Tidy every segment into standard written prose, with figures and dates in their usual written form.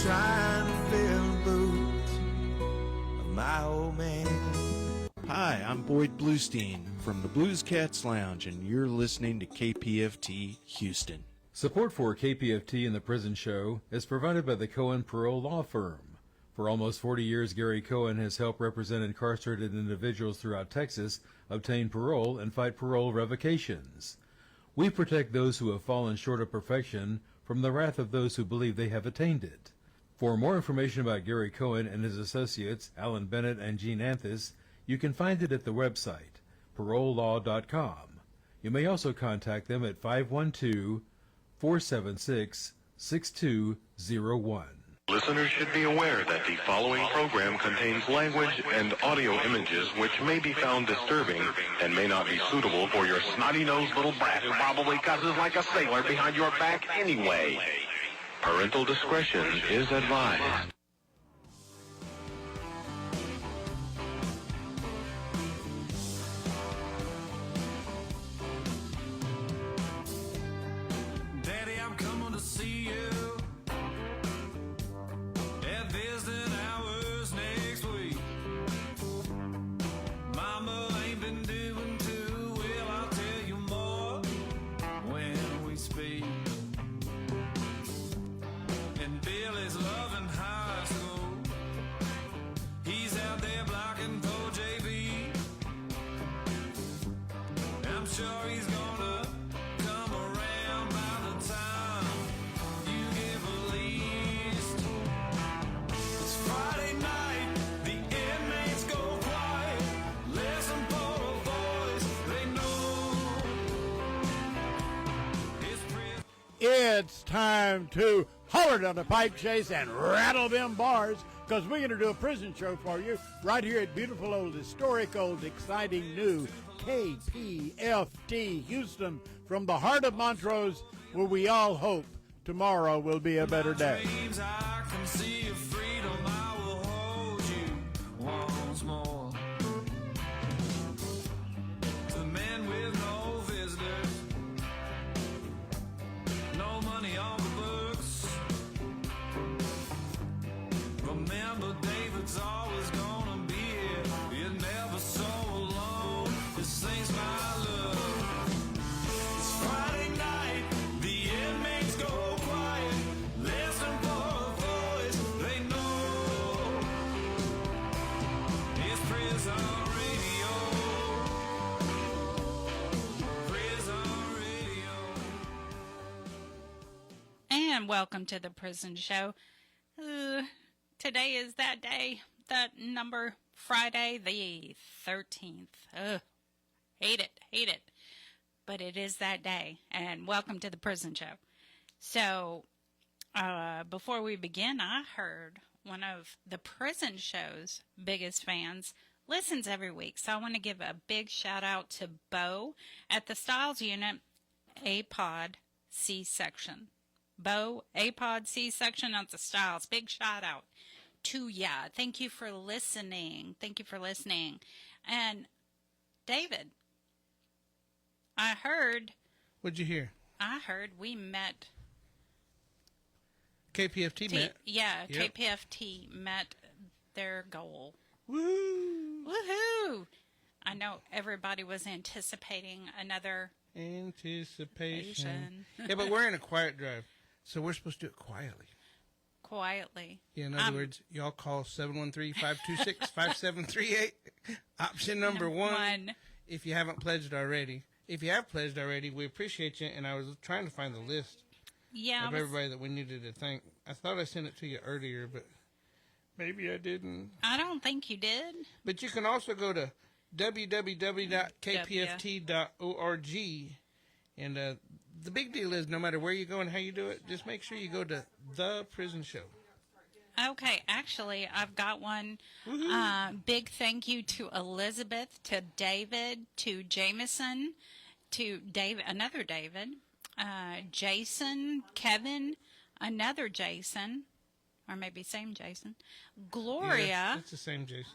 trying to fill the boots of my old man. Hi, I'm Boyd Bluestein from the Blues Cats Lounge, and you're listening to KPFT Houston. Support for KPFT and the Prison Show is provided by the Cohen Parole Law Firm. For almost 40 years, Gary Cohen has helped represent incarcerated individuals throughout Texas obtain parole and fight parole revocations. We protect those who have fallen short of perfection from the wrath of those who believe they have attained it. For more information about Gary Cohen and his associates, Alan Bennett and Gene Anthis, you can find it at the website, parolelaw.com. You may also contact them at 512-476-6201. Listeners should be aware that the following program contains language and audio images which may be found disturbing and may not be suitable for your snotty-nosed little brat who probably cusses like a sailor behind your back anyway. Parental discretion is advised. Daddy, I'm coming to see you. Visiting hours next week. Mama ain't been doing too well, I'll tell you more when we speak. And Billy's loving high school. He's out there blocking for JV. I'm sure he's gonna come around by the time you give a least. Friday night, the inmates go quiet. Listen for a voice they know. It's time to holler down the pipe chase and rattle them bars, because we're going to do a prison show for you right here at beautiful old, historic old, exciting new KPFT Houston, from the heart of Montrose, where we all hope tomorrow will be a better day. I can see your freedom. I will hold you once more. To men with no visitors, no money on the books. Remember, David's always gonna be here. You're never so alone. This ain't my love. It's Friday night. The inmates go quiet. Listen for a voice they know. It's prison radio. Prison radio. And welcome to the Prison Show. Today is that day, that number, Friday the 13th. Hate it. But it is that day, and welcome to the Prison Show. So, before we begin, I heard one of the Prison Show's biggest fans listens every week. So I want to give a big shout out to Bo at the Styles Unit, APOD C-Section. Bo, APOD C-Section at the Styles. Big shout out to ya. Thank you for listening. And David, I heard. What'd you hear? I heard we met. KPFT met. Yeah, yep. KPFT met their goal. Woo! Woohoo! I know everybody was anticipating another anticipation. Yeah, but we're in a quiet drive, so we're supposed to do it quietly. Yeah, in other words, y'all call 713-526-5738. Option number one, if you haven't pledged already. If you have pledged already, we appreciate you, and I was trying to find the list of everybody that we needed to thank. I thought I sent it to you earlier, but maybe I didn't. I don't think you did. But you can also go to www.kpft.org, and the big deal is no matter where you go and how you do it, just make sure you go to The Prison Show. Okay, actually, I've got one. Big thank you to Elizabeth, to David, to Jameson, to David, another David, Jason, Kevin, another Jason, or maybe same Jason, Gloria. Yeah, that's the same Jason.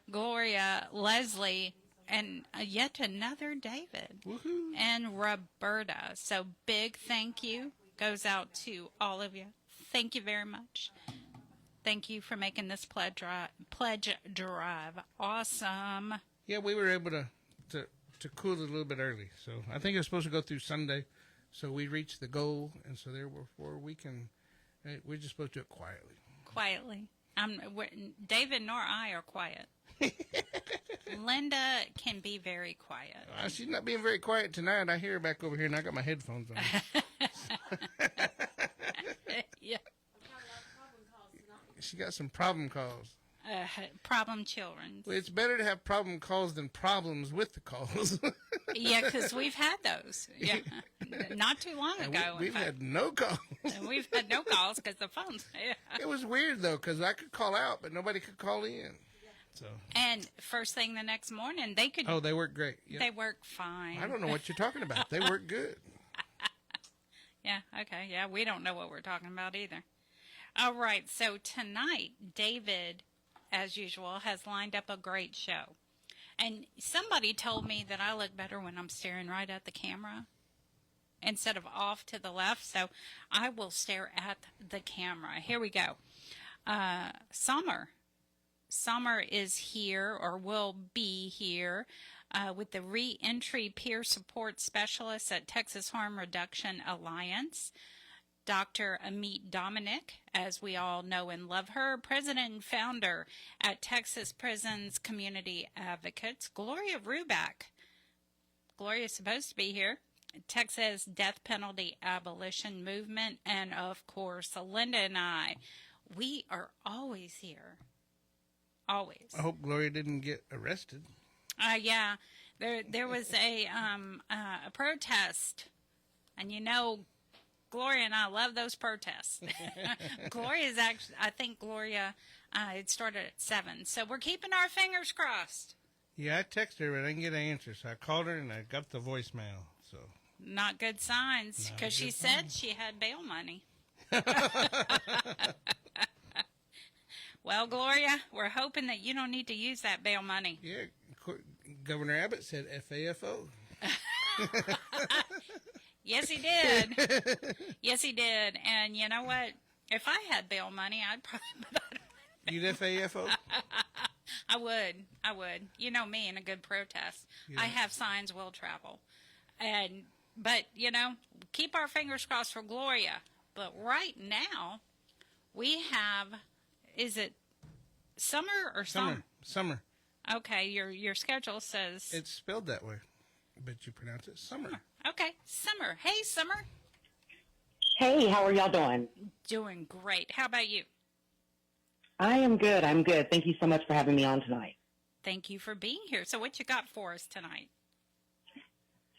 Gloria, Leslie, and yet another David. Woohoo. And Roberta. So big thank you goes out to all of you. Thank you very much. Thank you for making this pledge drive awesome. Yeah, we were able to cool it a little bit early. So I think it was supposed to go through Sunday. So we reached the goal, and so therefore we're just supposed to do it quietly. Quietly. David nor I are quiet. Linda can be very quiet. She's not being very quiet tonight. I hear her back over here, and I got my headphones on. Yeah. She got some problem calls. Problem children. Well, it's better to have problem calls than problems with the calls. Yeah, because we've had those. Yeah, not too long ago. We've had no calls. We've had no calls because the phones. Yeah. It was weird though, because I could call out, but nobody could call in. So. And first thing the next morning, they could. Oh, they work great. Yep. They work fine. I don't know what you're talking about. They work good. Yeah. Okay. Yeah, we don't know what we're talking about either. All right. So tonight, David, as usual, has lined up a great show. And somebody told me that I look better when I'm staring right at the camera instead of off to the left. So I will stare at the camera. Here we go. Sommer is here, or will be here, with the Reentry Peer Support Specialist at Texas Harm Reduction Alliance. Dr. Amite Dominick, as we all know and love her, president and founder at Texas Prisons Community Advocates. Gloria Rubac. Gloria is supposed to be here. Texas Death Penalty Abolition Movement. And, of course, Linda and I. We are always here. Always. I hope Gloria didn't get arrested. Yeah. There was a protest. And, you know, Gloria and I love those protests. Gloria's actually, I think Gloria, it started at 7. So we're keeping our fingers crossed. Yeah, I texted her, but I didn't get an answer. So I called her, and I got the voicemail. So not good signs, because she said she had bail money. Well, Gloria, we're hoping that you don't need to use that bail money. Yeah, Governor Abbott said FAFO. Yes, he did. Yes, he did. And you know what? If I had bail money, I'd probably... You'd FAFO? I would. You know me in a good protest. Yeah. I have signs will travel. But, you know, keep our fingers crossed for Gloria. But right now, we have... Is it Sommer or Sommer. Okay, your schedule says... It's spelled that way, but you pronounce it Sommer. Okay, Sommer. Hey, Sommer. Hey, how are y'all doing? Doing great. How about you? I am good. I'm good. Thank you so much for having me on tonight. Thank you for being here. So what you got for us tonight?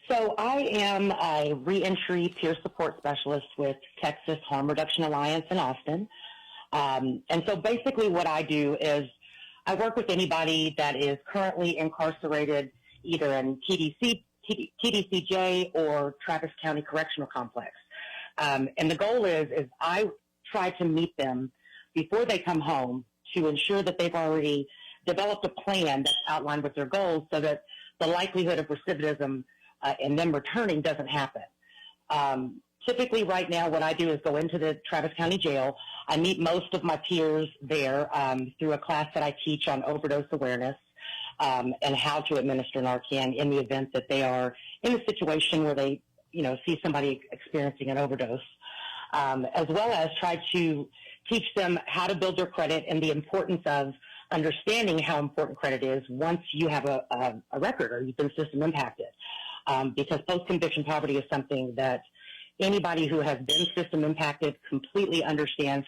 So I am a reentry peer support specialist with Texas Harm Reduction Alliance in Austin. And so basically what I do is I work with anybody that is currently incarcerated either in TDCJ or Travis County Correctional Complex. And the goal is I try to meet them before they come home to ensure that they've already developed a plan that's outlined with their goals so that the likelihood of recidivism and them returning doesn't happen. Typically right now what I do is go into the Travis County Jail. I meet most of my peers there through a class that I teach on overdose awareness and how to administer Narcan in the event that they are in a situation where they, see somebody experiencing an overdose, as well as try to teach them how to build their credit and the importance of understanding how important credit is once you have a record or you've been system impacted. Because post-conviction poverty is something that anybody who has been system impacted completely understands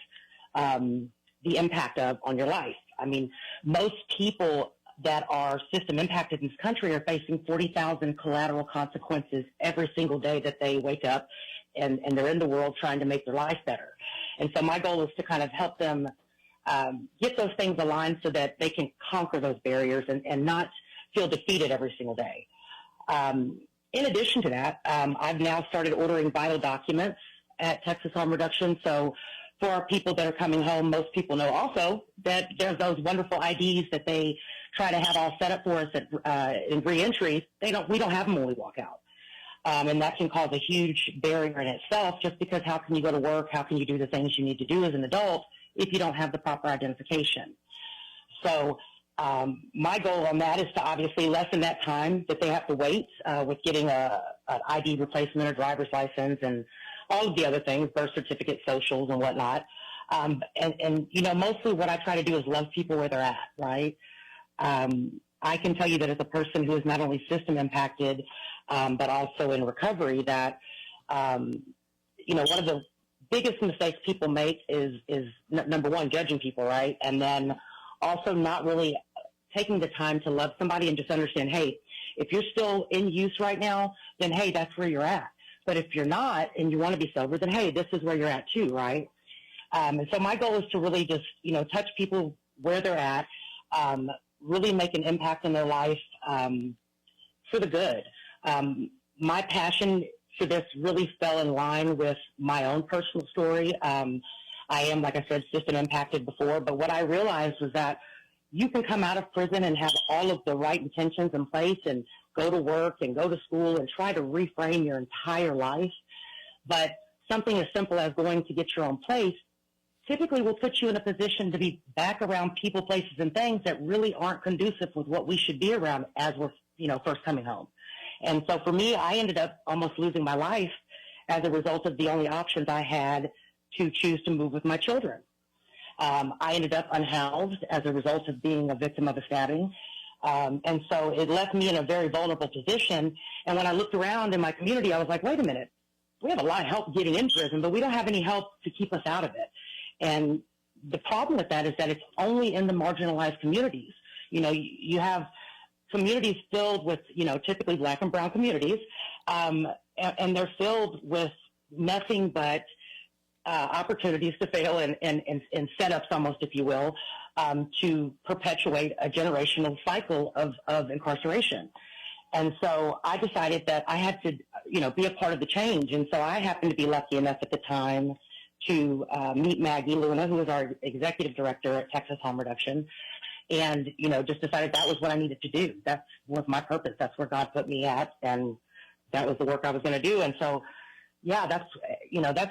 the impact of on your life. I mean, most people that are system impacted in this country are facing 40,000 collateral consequences every single day that they wake up and they're in the world trying to make their life better. And so my goal is to kind of help them get those things aligned so that they can conquer those barriers and not feel defeated every single day. In addition to that, I've now started ordering vital documents at Texas Harm Reduction. So for our people that are coming home, most people know also that there's those wonderful IDs that they try to have all set up for us in reentry. We don't have them when we walk out. And that can cause a huge barrier in itself just because how can you go to work? How can you do the things you need to do as an adult if you don't have the proper identification. So my goal on that is to obviously lessen that time that they have to wait with getting an ID replacement or driver's license and all of the other things, birth certificate, socials, and whatnot. And mostly what I try to do is love people where they're at, right? I can tell you that as a person who is not only system impacted, but also in recovery, that, one of the biggest mistakes people make is number one, judging people, right? And then also not really taking the time to love somebody and just understand, hey, if you're still in use right now, then, hey, that's where you're at. But if you're not and you want to be sober, then, hey, this is where you're at too, right? And so my goal is to really just, touch people where they're at, really make an impact in their life for the good. My passion for this really fell in line with my own personal story. I am, like I said, system impacted before, but what I realized was that you can come out of prison and have all of the right intentions in place and go to work and go to school and try to reframe your entire life. But something as simple as going to get your own place typically will put you in a position to be back around people, places, and things that really aren't conducive with what we should be around as we're, first coming home. And so for me, I ended up almost losing my life as a result of the only options I had to choose to move with my children. I ended up unhoused as a result of being a victim of a stabbing. And so it left me in a very vulnerable position. And when I looked around in my community, I was like, wait a minute, we have a lot of help getting in prison, but we don't have any help to keep us out of it. And the problem with that is that it's only in the marginalized communities. You have communities filled with, typically Black and brown communities, and they're filled with nothing but opportunities to fail and setups almost, if you will, to perpetuate a generational cycle of incarceration. And so I decided that I had to, be a part of the change. And so I happened to be lucky enough at the time to meet Maggie Luna, who was our executive director at Texas Harm Reduction, and, just decided that was what I needed to do. That was my purpose. That's where God put me at, and that was the work I was going to do. And so, yeah, that's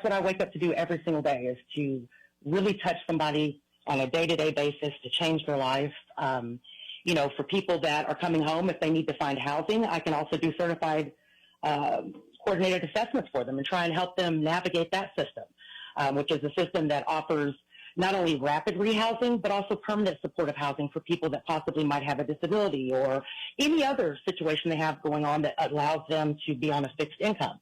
what I wake up to do every single day, is to really touch somebody on a day-to-day basis to change their life. For people that are coming home, if they need to find housing, I can also do certified coordinated assessments for them and try and help them navigate that system, which is a system that offers not only rapid rehousing, but also permanent supportive housing for people that possibly might have a disability or any other situation they have going on that allows them to be on a fixed income.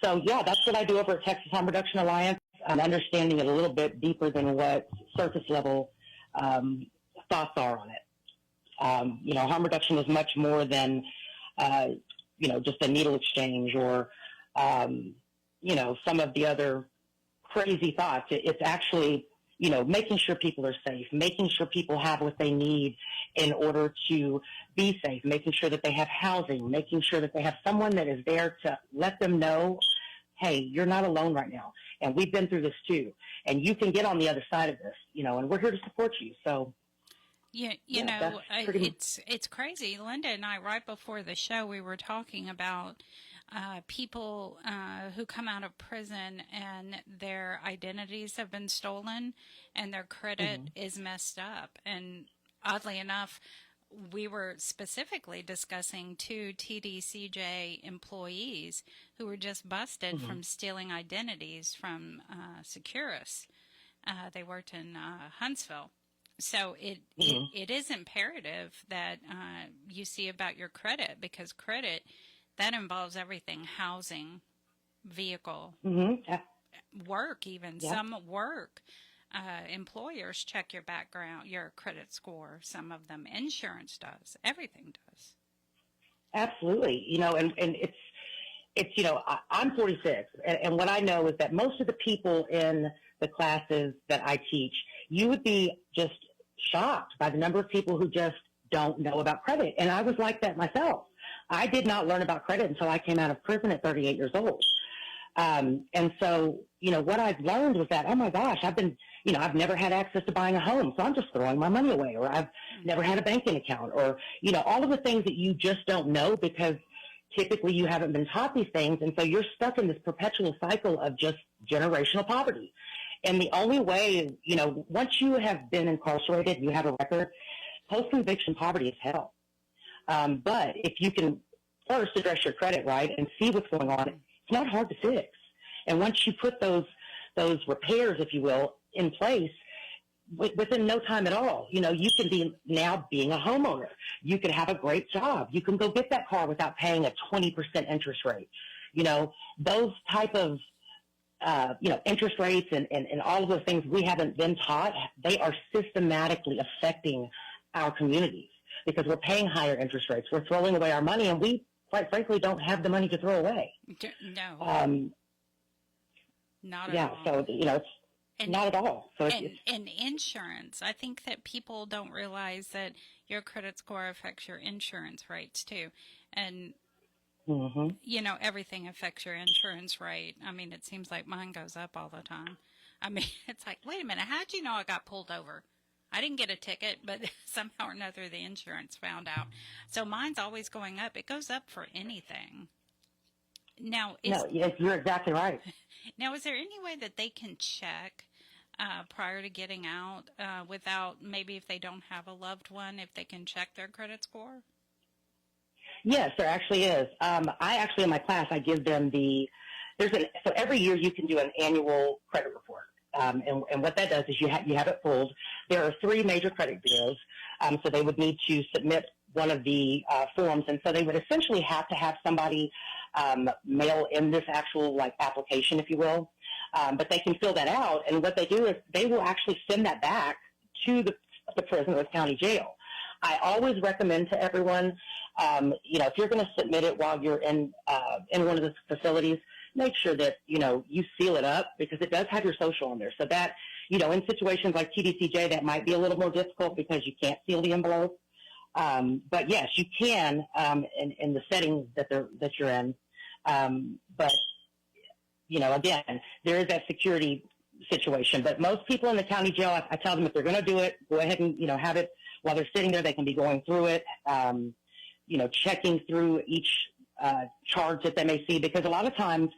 So, yeah, that's what I do over at Texas Harm Reduction Alliance. I'm understanding it a little bit deeper than what surface level thoughts are on it. Harm reduction is much more than, just a needle exchange or, some of the other crazy thoughts. It's actually, making sure people are safe, making sure people have what they need in order to be safe, making sure that they have housing, making sure that they have someone that is there to let them know, hey, you're not alone right now. And we've been through this too. And you can get on the other side of this, and we're here to support you. So, it's crazy. Linda and I, right before the show, we were talking about people who come out of prison and their identities have been stolen and their credit is messed up. And oddly enough, we were specifically discussing 2 TDCJ employees who were just busted from stealing identities from Securus. They worked in Huntsville. So it is imperative that you see about your credit, because credit, that involves everything: housing, vehicle, work, even some work. Employers check your background, your credit score. Some of them, insurance does. Everything does. Absolutely. And it's I'm 46, and what I know is that most of the people in the classes that I teach, you would be just shocked by the number of people who just don't know about credit. And I was like that myself. I did not learn about credit until I came out of prison at 38 years old. And so, what I've learned was that, oh my gosh, I've never had access to buying a home, so I'm just throwing my money away, or I've never had a banking account, or, all of the things that you just don't know because typically you haven't been taught these things. And so you're stuck in this perpetual cycle of just generational poverty. And the only way, once you have been incarcerated, you have a record, post-conviction poverty is hell. But if you can first address your credit right and see what's going on, it's not hard to fix. And once you put those repairs, if you will, in place, within no time at all, you can be now being a homeowner. You can have a great job. You can go get that car without paying a 20% interest rate. Those type of, interest rates and all of those things we haven't been taught, they are systematically affecting our communities because we're paying higher interest rates. We're throwing away our money, and we, quite frankly, don't have the money to throw away. No. Not at all. So, it's not at all. So and insurance. I think that people don't realize that your credit score affects your insurance rates too. And, everything affects your insurance rate. I mean, it seems like mine goes up all the time. I mean, it's like, wait a minute, how'd you know I got pulled over? I didn't get a ticket, but somehow or another the insurance found out. So mine's always going up. It goes up for anything. Now, you're exactly right. Now, is there any way that they can check prior to getting out without, maybe if they don't have a loved one, if they can check their credit score? Yes, there actually is. In my class, I give them so every year you can do an annual credit report. And what that does is you have it pulled. There are 3 major credit bureaus, so they would need to submit one of the forms, and so they would essentially have to have somebody mail in this actual application, if you will. But they can fill that out, and what they do is they will actually send that back to the prison or the county jail. I always recommend to everyone, if you're going to submit it while you're in one of the facilities, make sure that, you seal it up because it does have your social on there. So that, in situations like TDCJ, that might be a little more difficult because you can't seal the envelope. But yes, you can in the settings that you're in. But, again, there is that security situation. But most people in the county jail, I tell them if they're going to do it, go ahead and, have it while they're sitting there. They can be going through it, checking through each charge that they may see, because a lot of times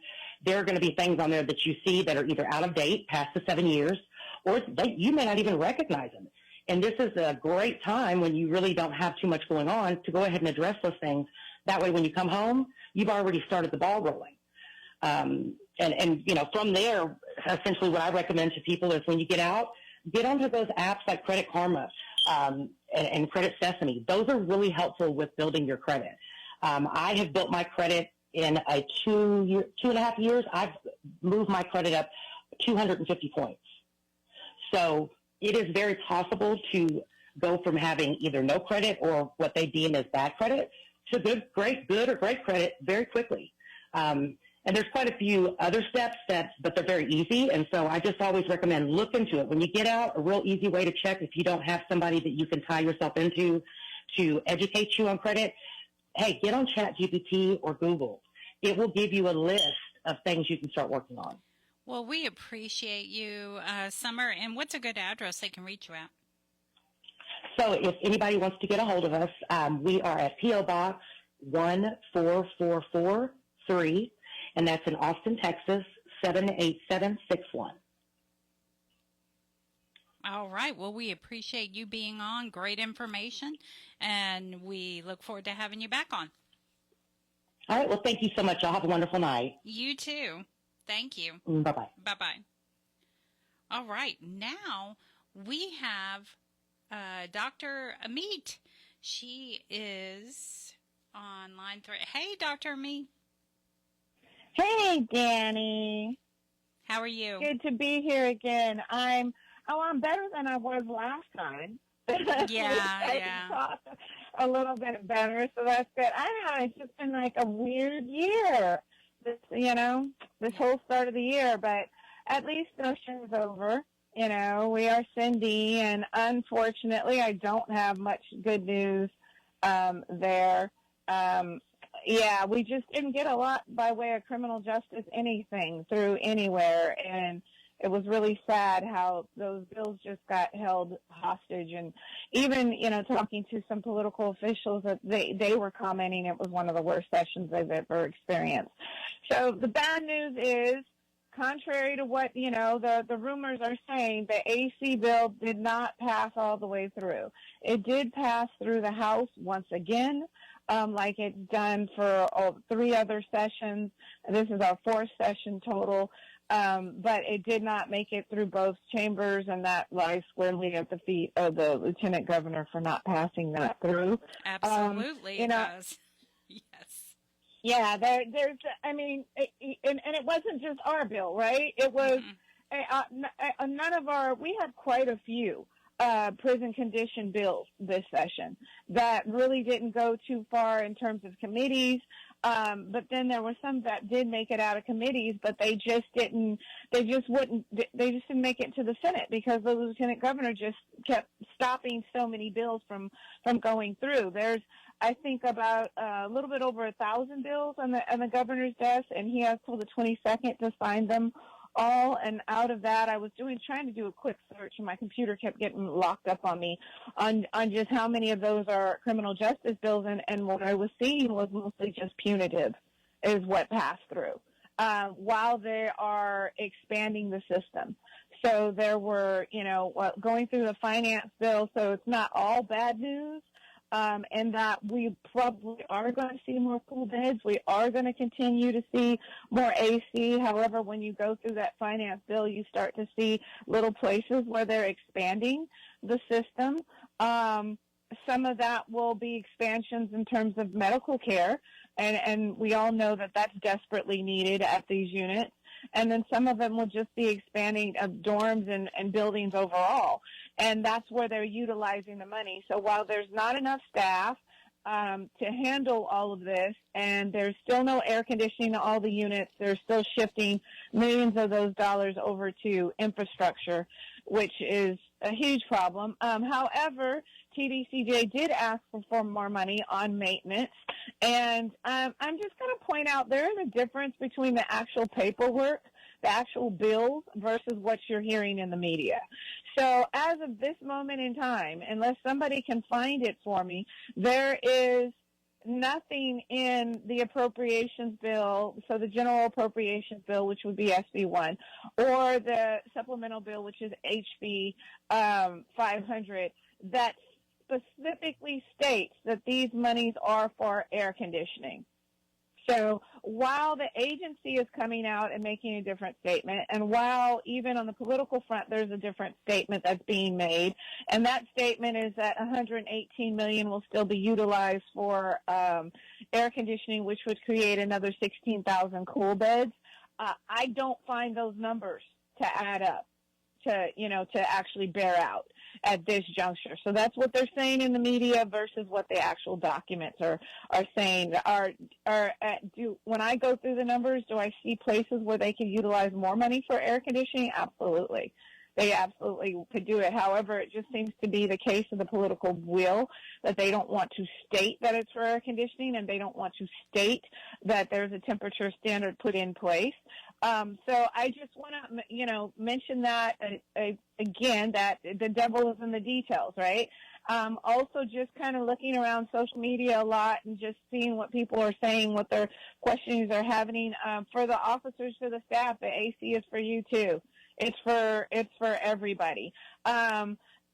there are going to be things on there that you see that are either out of date, past the 7 years, or you may not even recognize them. And this is a great time when you really don't have too much going on to go ahead and address those things. That way, when you come home, you've already started the ball rolling. And from there, essentially what I recommend to people is when you get out, get onto those apps like Credit Karma and Credit Sesame. Those are really helpful with building your credit. I have built my credit in 2.5 years. I've moved my credit up 250 points. So it is very possible to go from having either no credit or what they deem as bad credit to good or great credit very quickly. And there's quite a few other steps but they're very easy. And so I just always recommend look into it. When you get out, a real easy way to check if you don't have somebody that you can tie yourself into to educate you on credit, hey, get on ChatGPT or Google. It will give you a list of things you can start working on. Well, we appreciate you, Sommer. And what's a good address they can reach you at? So if anybody wants to get a hold of us, we are at P.O. Box 14443, and that's in Austin, Texas, 78761. All right. Well, we appreciate you being on. Great information, and we look forward to having you back on. All right. Well, thank you so much. Y'all have a wonderful night. You too. Thank you. Bye-bye. Bye-bye. All right. Now we have Dr. Amite. She is on line 3. Hey, Dr. Amite. Hey, Dani. How are you? Good to be here again. I'm better than I was last time. Yeah. A little bit better, so that's good. I don't know, it's just been like a weird year, this whole start of the year, but at least Ocean's over. We are Cindy, and unfortunately I don't have much good news there. We just didn't get a lot by way of criminal justice, anything through anywhere, and it was really sad how those bills just got held hostage. And even, talking to some political officials, that they were commenting it was one of the worst sessions they've ever experienced. So the bad news is contrary to what, the rumors are saying, the AC bill did not pass all the way through. It did pass through the House once again, like it's done for 3 other sessions. This is our 4th session total. But it did not make it through both chambers, and that lies squarely at the feet of the lieutenant governor for not passing that through. Absolutely, it does. Yes. Yeah, there's, I mean, and it wasn't just our bill, right? It was none of our, we had quite a few prison condition bills this session that really didn't go too far in terms of committees. But then there were some that did make it out of committees, but they just didn't make it to the Senate because the lieutenant governor just kept stopping so many bills from going through. There's, I think, about a little bit over 1,000 bills on the governor's desk, and he has till the 22nd to sign them all. And out of that, I was trying to do a quick search, and my computer kept getting locked up on me on just how many of those are criminal justice bills, and what I was seeing was mostly just punitive is what passed through while they are expanding the system. So there were, going through the finance bill, so it's not all bad news. And that we probably are going to see more pool beds. We are going to continue to see more AC. However, when you go through that finance bill, you start to see little places where they're expanding the system. Some of that will be expansions in terms of medical care, and we all know that that's desperately needed at these units. And then some of them will just be expanding of dorms and buildings overall. And that's where they're utilizing the money. So while there's not enough staff to handle all of this, and there's still no air conditioning to all the units, they're still shifting millions of those dollars over to infrastructure, which is a huge problem. However, TDCJ did ask for more money on maintenance, and I'm just going to point out there is a difference between the actual paperwork, the actual bills, versus what you're hearing in the media. So as of this moment in time, unless somebody can find it for me, there is nothing in the appropriations bill, so the general appropriations bill, which would be SB1, or the supplemental bill, which is HB 500, that specifically states that these monies are for air conditioning. So while the agency is coming out and making a different statement, and while even on the political front there's a different statement that's being made, and that statement is that $118 million will still be utilized for air conditioning, which would create another 16,000 cool beds, I don't find those numbers to add up, to actually bear out at this juncture. So that's what they're saying in the media versus what the actual documents are saying. When I go through the numbers, do I see places where they can utilize more money for air conditioning? Absolutely. They absolutely could do it. However, it just seems to be the case of the political will that they don't want to state that it's for air conditioning, and they don't want to state that there's a temperature standard put in place. So I just want to, mention that again, that the devil is in the details, right? Also, just kind of looking around social media a lot and just seeing what people are saying, what their questions are having. For the officers, for the staff, the AC is for you too. It's for everybody.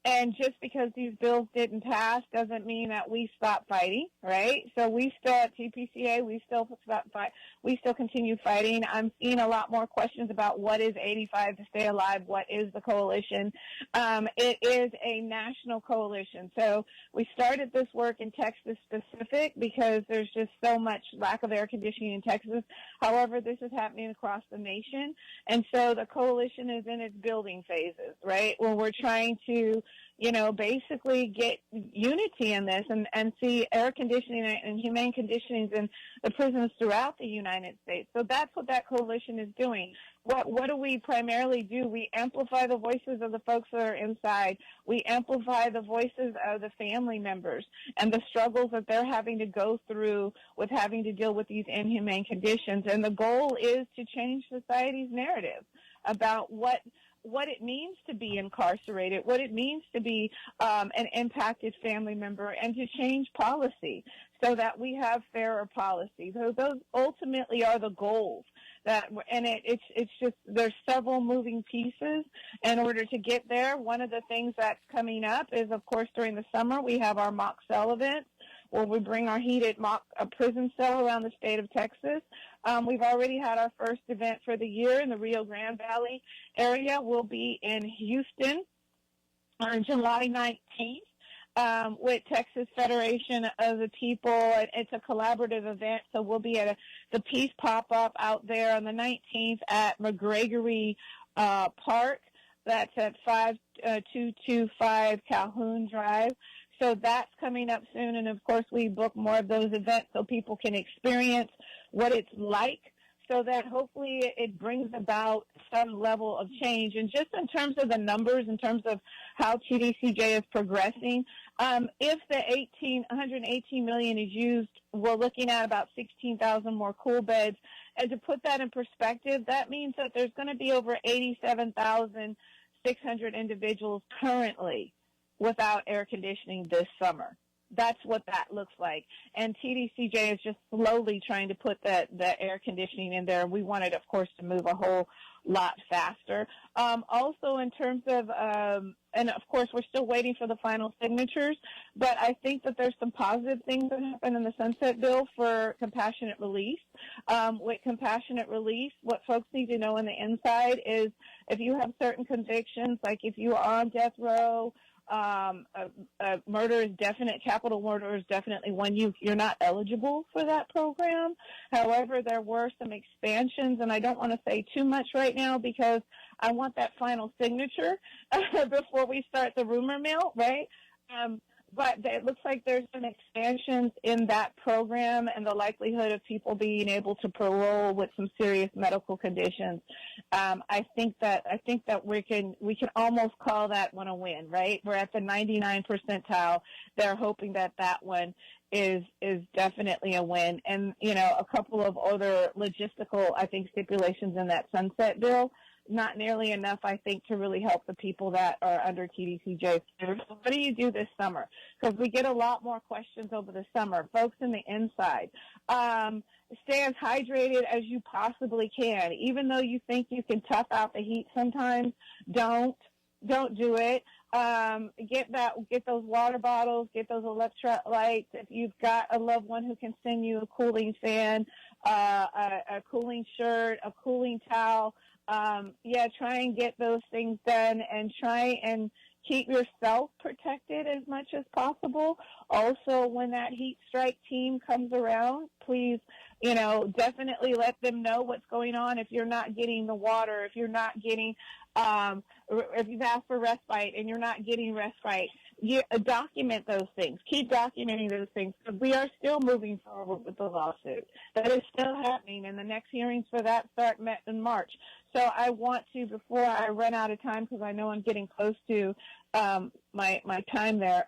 And just because these bills didn't pass doesn't mean that we stop fighting, right? So we still at TPCA, we still continue fighting. I'm seeing a lot more questions about what is 85 to Stay Alive, what is the coalition. It is a national coalition. So we started this work in Texas specific because there's just so much lack of air conditioning in Texas. However, this is happening across the nation. And so the coalition is in its building phases, right, where we're trying to basically get unity in this and see air conditioning and humane conditions in the prisons throughout the United States. So that's what that coalition is doing. What do we primarily do? We amplify the voices of the folks that are inside. We amplify the voices of the family members and the struggles that they're having to go through with having to deal with these inhumane conditions. And the goal is to change society's narrative about what it means to be incarcerated, what it means to be an impacted family member, and to change policy so that we have fairer policy. Those ultimately are the goals It's just there's several moving pieces in order to get there. One of the things that's coming up is, of course, during the summer we have our mock cell events where we bring our heated mock prison cell around the state of Texas. We've already had our first event for the year in the Rio Grande Valley area. We'll be in Houston on July 19th. With Texas Federation of the People. It's a collaborative event, so we'll be at the Peace Pop-Up out there on the 19th at McGregory Park. That's at 5225 Calhoun Drive. So that's coming up soon, and of course we book more of those events so people can experience what it's like, so that hopefully it brings about some level of change. And just in terms of the numbers, in terms of how TDCJ is progressing, if the 118 million is used, we're looking at about 16,000 more cool beds. And to put that in perspective, that means that there's going to be over 87,600 individuals currently without air conditioning this summer. That's what that looks like. And TDCJ is just slowly trying to put the air conditioning in there. We wanted, of course, to move a whole lot faster. Also, in terms of, and of course, we're still waiting for the final signatures, but I think that there's some positive things that happen in the Sunset Bill for compassionate release. With compassionate release, what folks need to know on the inside is if you have certain convictions, like if you are on death row, murder is definite. Capital murder is definitely one you're not eligible for that program. However, there were some expansions, and I don't want to say too much right now because I want that final signature before we start the rumor mill, right? But it looks like there's some expansions in that program and the likelihood of people being able to parole with some serious medical conditions. I think that we can almost call that one a win, right? We're at the 99 percentile. They're hoping that one is definitely a win. And, a couple of other logistical, I think, stipulations in that sunset bill. Not nearly enough, I think, to really help the people that are under TDCJ. So what do you do this summer? Because we get a lot more questions over the summer. Folks in the inside, stay as hydrated as you possibly can. Even though you think you can tough out the heat sometimes, don't do it. Get those water bottles, get those electrolytes. If you've got a loved one who can send you a cooling fan, a cooling shirt, a cooling towel, try and get those things done and try and keep yourself protected as much as possible. Also, when that heat strike team comes around, please, definitely let them know what's going on. If you're not getting the water, if you're not getting, if you've asked for respite and you're not getting respite, document those things. Keep documenting those things because we are still moving forward with the lawsuit. That is still happening, and the next hearings for that start in March. So I want to, before I run out of time, because I know I'm getting close to my time there,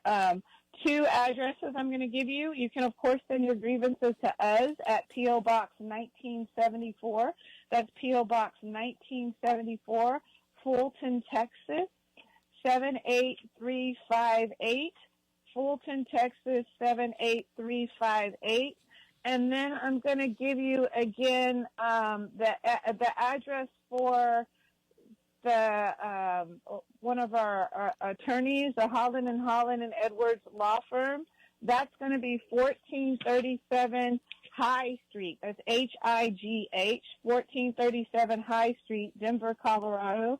2 addresses I'm going to give you. You can, of course, send your grievances to us at P.O. Box 1974. That's P.O. Box 1974, Fulton, Texas, 78358. Fulton, Texas, 78358. And then I'm going to give you again the address for the one of our attorneys, the Holland and Edwards law firm. That's going to be 1437 High Street. That's HIGH, 1437 High Street, Denver, Colorado,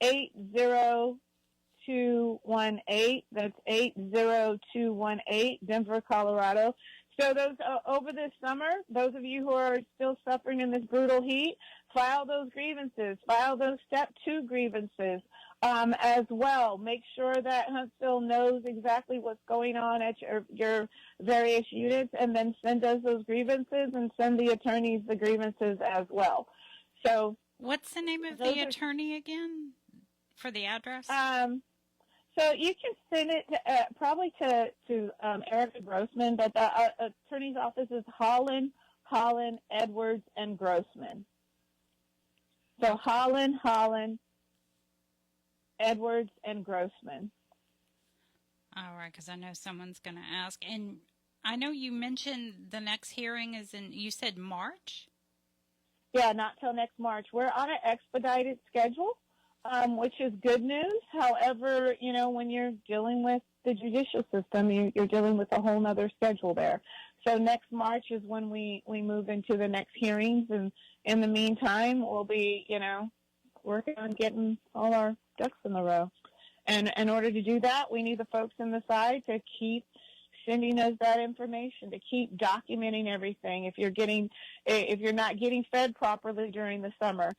80218. That's 80218, Denver, Colorado. So those over this summer, those of you who are still suffering in this brutal heat, file those grievances. File those Step 2 grievances as well. Make sure that Huntsville knows exactly what's going on at your various units, and then send us those grievances and send the attorneys the grievances as well. So, what's the name of the attorney again for the address? So you can send it to, probably to Erica Grossman, but the attorney's office is Holland, Edwards, and Grossman. So Holland, Edwards, and Grossman. All right, because I know someone's going to ask. And I know you mentioned the next hearing is in, you said March? Yeah, not till next March. We're on an expedited schedule, which is good news. However, when you're dealing with the judicial system, you're dealing with a whole nother schedule there. So next March is when we move into the next hearings, and in the meantime, we'll be, working on getting all our ducks in the row. And in order to do that, we need the folks on the side to keep sending us that information, to keep documenting everything. If you're not getting fed properly during the summer,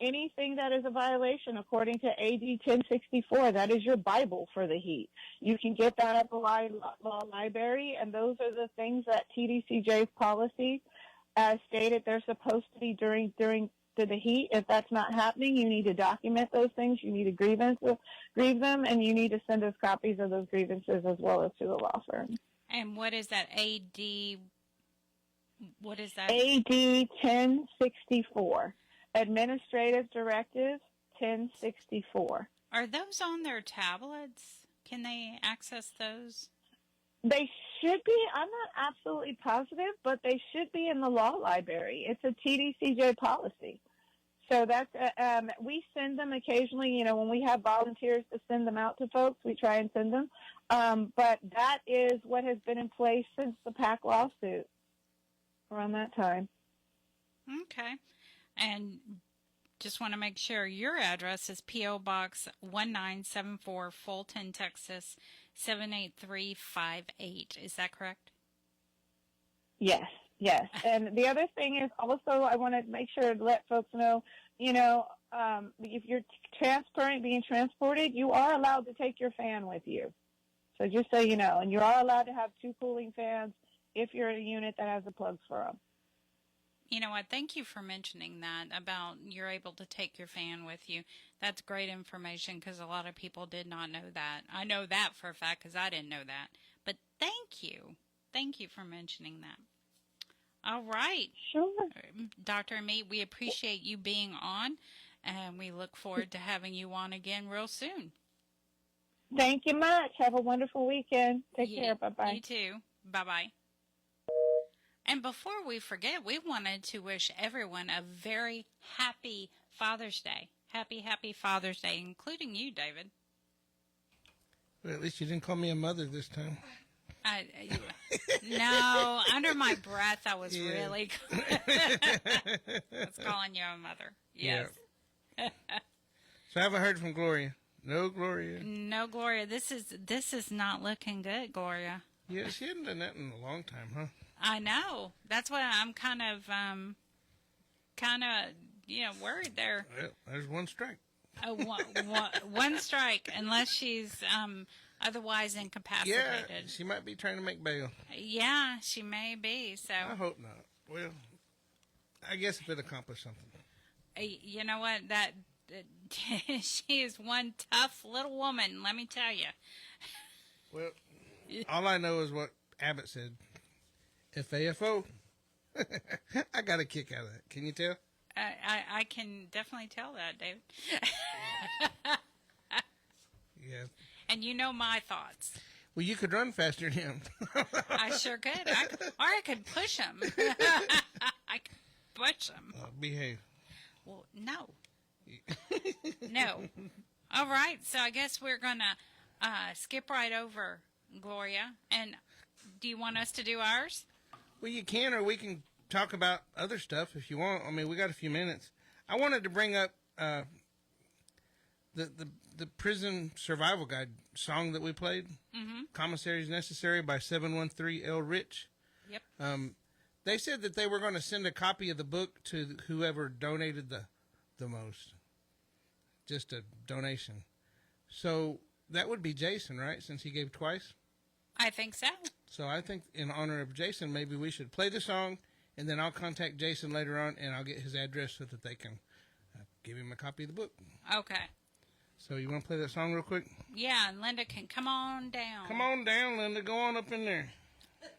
anything that is a violation, according to AD 1064, that is your Bible for the heat. You can get that at the law library, and those are the things that TDCJ's policy stated they're supposed to be during the heat. If that's not happening, you need to document those things. You need to grieve them, and you need to send us copies of those grievances as well as to the law firm. And what is that AD? What is that? AD 1064, Administrative Directive 1064. Are those on their tablets? Can they access those? They should be. I'm not absolutely positive, but they should be in the law library. It's a TDCJ policy. So that's, we send them occasionally, when we have volunteers to send them out to folks, we try and send them. But that is what has been in place since the PAC lawsuit around that time. Okay. And just want to make sure your address is P.O. Box 1974, Fulton, Texas, 78358. Is that correct? Yes. And the other thing is also I want to make sure to let folks know, if you're being transported, you are allowed to take your fan with you. So just so you know, and you are allowed to have 2 cooling fans if you're in a unit that has the plugs for them. You know what? Thank you for mentioning that about you're able to take your fan with you. That's great information because a lot of people did not know that. I know that for a fact because I didn't know that. But thank you. Thank you for mentioning that. All right. Sure. Dr. Amite, we appreciate you being on, and we look forward to having you on again real soon. Thank you much. Have a wonderful weekend. Take care. Bye-bye. You too. Bye-bye. And before we forget, we wanted to wish everyone a very happy Father's Day. Happy Father's Day, including you, David. Well, at least you didn't call me a mother this time. No, under my breath, I was really I was calling you a mother. Yes. Yeah. So I haven't heard from Gloria. No, Gloria. No, Gloria. This is not looking good, Gloria. Yeah, she hasn't done that in a long time, huh? I know. That's why I'm kind of worried there. Well, there's one strike. One strike, unless she's otherwise incapacitated. Yeah, she might be trying to make bail. Yeah, she may be. So I hope not. Well, I guess if it accomplished something. You know what? That she is one tough little woman. Let me tell you. Well, all I know is what Abbott said. FAFO. I got a kick out of that. Can you tell? I can definitely tell that, David. Yeah. And you know my thoughts. Well, you could run faster than him. I sure could. Or I could push him. I could push him. Behave. Well, no. No. All right. So I guess we're going to skip right over Gloria. And do you want us to do ours? Well, you can, or we can talk about other stuff if you want. I mean, we got a few minutes. I wanted to bring up the prison survival guide song that we played. Mm-hmm. Commissaries Necessary by 713 L. Rich. Yep. They said that they were going to send a copy of the book to whoever donated the most. Just a donation. So that would be Jason, right? Since he gave twice? I think so. So I think in honor of Jason, maybe we should play the song, and then I'll contact Jason later on, and I'll get his address so that they can give him a copy of the book. Okay. So you want to play that song real quick? Yeah, and Linda can come on down. Come on down, Linda. Go on up in there. Okay.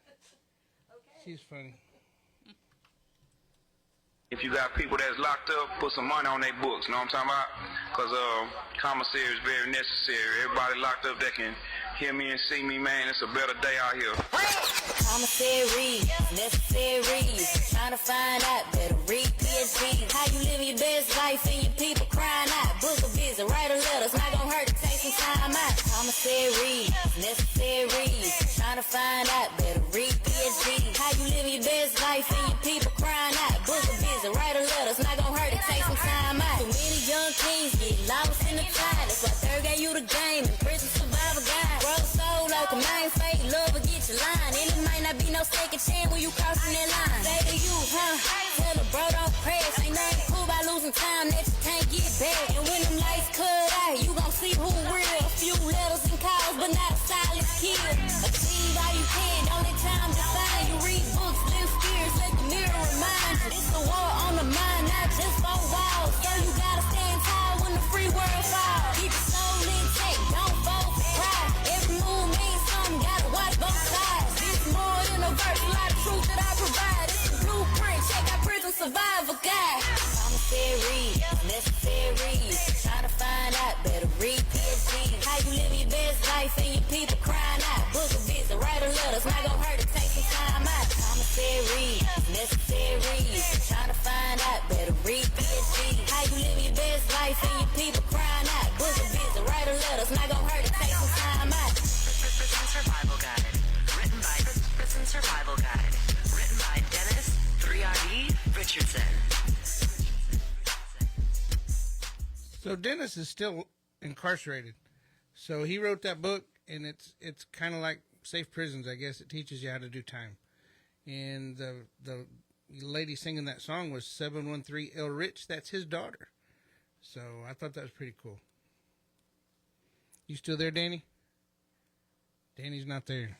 She's funny. If you got people that's locked up, put some money on their books. Know what I'm talking about? Because commissary is very necessary. Everybody locked up that can hear me and see me, man. It's a better day out here. Commissary, necessary. Trying to find out, better read PhD. How you living your best life and your people crying out. Book a visit, write a letter, it's not gonna hurt to take some time out. Commissary, necessary. Trying to find out, better read PhD. How you living your best life and your people crying out. Book a visit, write a letter, it's not gonna hurt to take some time out. Too many young kings get lost in the tide. That's why third gave you the game and prison survivor guide. Bro, soul like a main fake, love will get your line. And it might not be no second chance when you crossing that line. Say to you, tell a bro don't press. Ain't nothing cool by losing time that you can't get back. And when them lights cut out, you gon' see who real. A few letters and calls, but not a silent kill. Achieve all you can, don't let time define you. Read books, live spirits, let the mirror remind you. It's a war on the mind, not just for walls. So you gotta stand tall when the free world falls. Keep your soul intact, don't fall for pride. Every move means something, gotta watch both sides. It's more than a verse, a lot of truth that I provide. It's a blueprint, check out prison survivor guide. Commissary, necessary. Trying to find out, better read PhD. How you live your best life and your people crying out. Book a visit, write a letter, it's not gonna hurt to take some time out. Commissary, necessary. Trying to find out, better read PhD. How you live your best life and your people crying out. Book a visit, write a letter, it's not gonna hurt to take some time out. Prison Survival Guide. Written by Prison Survival Guide. Written by Dennis 3RD Richardson. So Dennis is still incarcerated. So he wrote that book, and it's kind of like Safe Prisons, I guess. It teaches you how to do time. And the lady singing that song was 713 El Rich. That's his daughter. So I thought that was pretty cool. You still there, Dani? Dani's not there.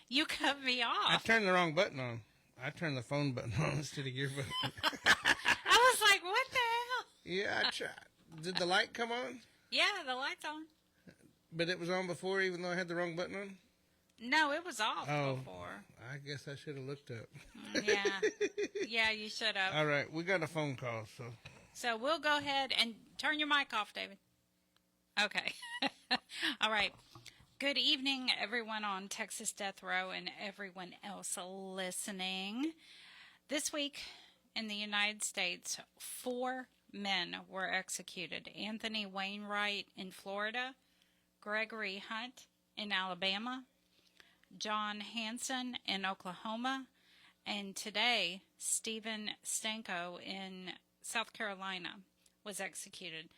You cut me off. I turned the wrong button on. I turned the phone button on instead of your button. I was like, what the hell? Yeah, I tried. Did the light come on? Yeah, the light's on. But it was on before, even though I had the wrong button on? No, it was off before. I guess I should have looked up. Yeah. Yeah, you should have. All right, we got a phone call, so. So we'll go ahead and turn your mic off, David. Okay. All right. Good evening, everyone on Texas Death Row and everyone else listening. This week in the United States, 4 men were executed. Anthony Wainwright in Florida, Gregory Hunt in Alabama, John Hanson in Oklahoma, and today, Stephen Stanko in South Carolina was executed.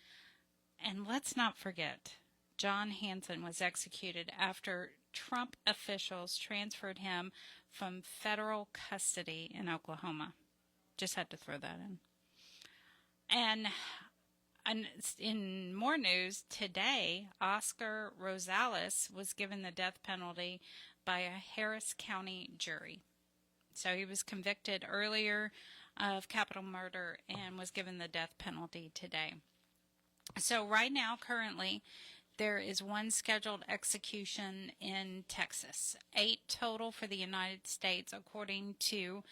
And let's not forget, John Hanson was executed after Trump officials transferred him from federal custody in Oklahoma. Just had to throw that in. And in more news, today, Oscar Rosales was given the death penalty by a Harris County jury. So he was convicted earlier of capital murder and was given the death penalty today. So right now, currently, there is 1 scheduled execution in Texas, 8 total for the United States, according to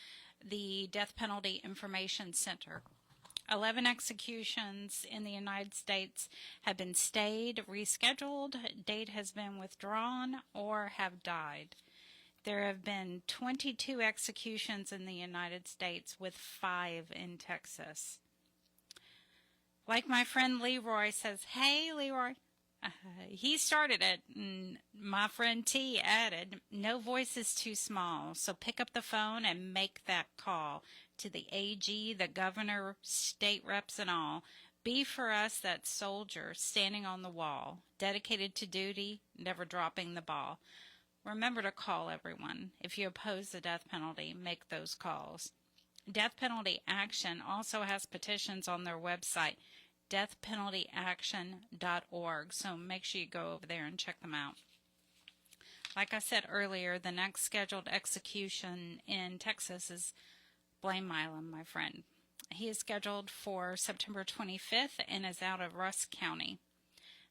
the Death Penalty Information Center. 11 executions in the United States have been stayed, rescheduled, date has been withdrawn, or have died. There have been 22 executions in the United States, with 5 in Texas. Like my friend Leroy says, hey, Leroy, he started it, and my friend T added, no voice is too small, so pick up the phone and make that call to the AG, the governor, state reps, and all. Be for us that soldier standing on the wall, dedicated to duty, never dropping the ball. Remember to call everyone. If you oppose the death penalty, make those calls. Death Penalty Action also has petitions on their website, deathpenaltyaction.org, so make sure you go over there and check them out. Like I said earlier, the next scheduled execution in Texas is Blaine Milam, my friend. He is scheduled for September 25th and is out of Rusk County.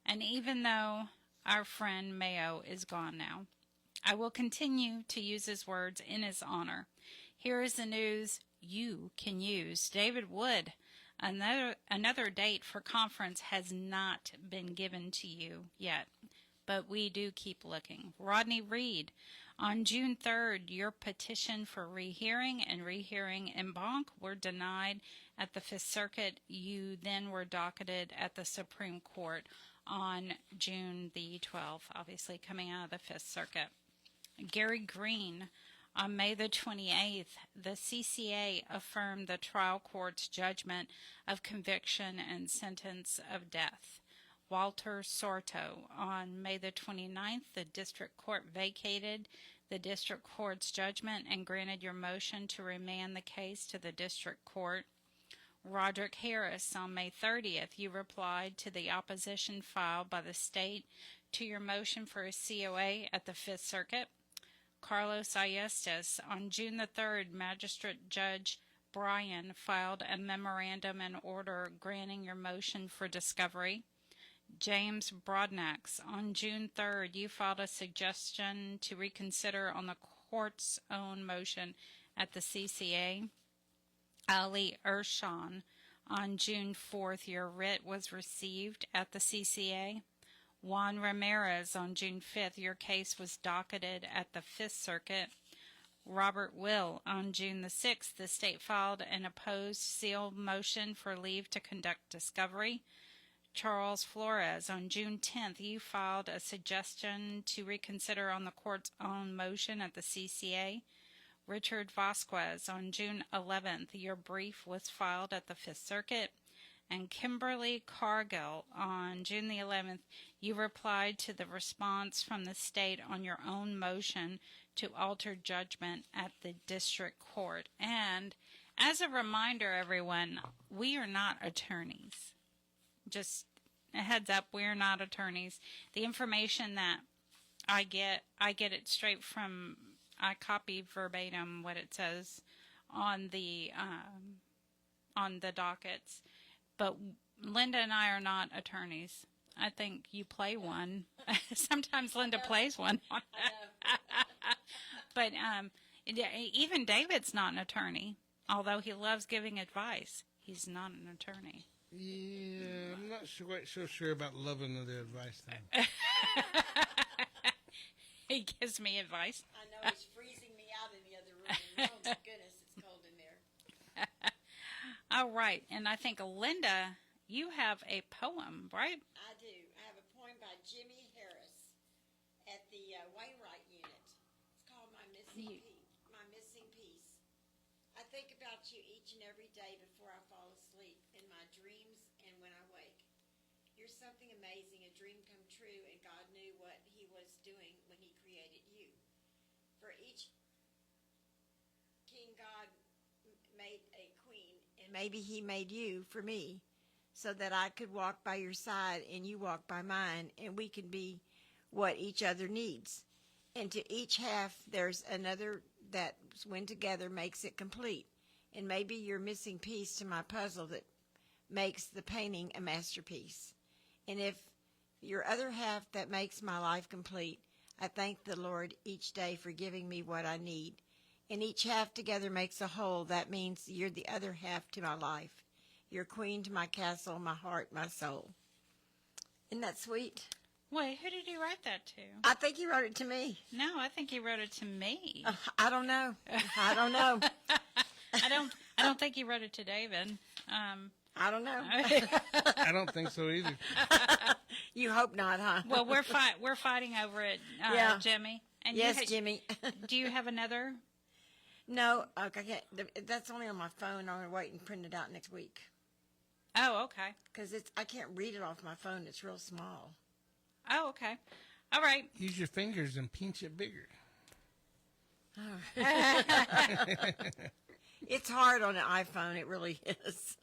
And even though our friend Mayo is gone now, I will continue to use his words in his honor. Here is the news you can use. David Wood, another date for conference has not been given to you yet, but we do keep looking. Rodney Reed, on June 3rd, your petition for rehearing and rehearing en banc were denied at the Fifth Circuit. You then were docketed at the Supreme Court on June the 12th, obviously coming out of the Fifth Circuit. Gary Green, on May the 28th, the CCA affirmed the trial court's judgment of conviction and sentence of death. Walter Sorto, on May the 29th, the district court vacated the district court's judgment and granted your motion to remand the case to the district court. Roderick Harris, on May 30th, you replied to the opposition filed by the state to your motion for a COA at the Fifth Circuit. Carlos Ayestas, on June the 3rd, Magistrate Judge Bryan filed a memorandum and order granting your motion for discovery. James Broadnax, on June 3rd, you filed a suggestion to reconsider on the court's own motion at the CCA. Ali Ershon, on June 4th, your writ was received at the CCA. Juan Ramirez, on June 5th, your case was docketed at the Fifth Circuit. Robert Will, on June the 6th, the state filed an opposed sealed motion for leave to conduct discovery. Charles Flores, on June 10th, you filed a suggestion to reconsider on the court's own motion at the CCA. Richard Vasquez, on June 11th, your brief was filed at the Fifth Circuit. And Kimberly Cargill, on June the 11th, you replied to the response from the state on your own motion to alter judgment at the district court. And as a reminder, everyone, we are not attorneys. Just a heads up, we are not attorneys. The information that I get it straight from, I copy verbatim what it says on the dockets. But Linda and I are not attorneys. I think you play one. Sometimes Linda plays one. But even David's not an attorney, although he loves giving advice. He's not an attorney. Yeah, I'm not quite so sure about loving the advice thing. He gives me advice. I know he's freezing me out in the other room. Oh my goodness, it's cold in there. All right, and I think Linda, you have a poem, right? I do. I have a poem by Jimmy Harris at the Wainwright unit. It's called My Missing Piece. I think about you each and every day before I fall asleep, in my dreams and when I wake. You're something amazing, a dream come true, and God knew what he was doing when he created you. For each king, God made a queen, and maybe he made you for me, so that I could walk by your side and you walk by mine, and we can be what each other needs. And to each half, there's another that, when together, makes it complete. And maybe you're missing piece to my puzzle that makes the painting a masterpiece. And if your other half that makes my life complete, I thank the Lord each day for giving me what I need. And each half together makes a whole. That means you're the other half to my life. You're queen to my castle, my heart, my soul. Isn't that sweet? Wait, who did he write that to? I think he wrote it to me. No, I think he wrote it to me. I don't know. I don't know. I don't think he wrote it to David. I don't know. I don't think so either. You hope not, huh? Well, we're fighting over it, yeah. Jimmy. And yes, Jimmy. Do you have another? No, okay. That's only on my phone. I'm going to wait and print it out next week. Oh, okay. Because I can't read it off my phone. It's real small. Oh, okay. All right. Use your fingers and pinch it bigger. Oh. It's hard on an iPhone. It really is.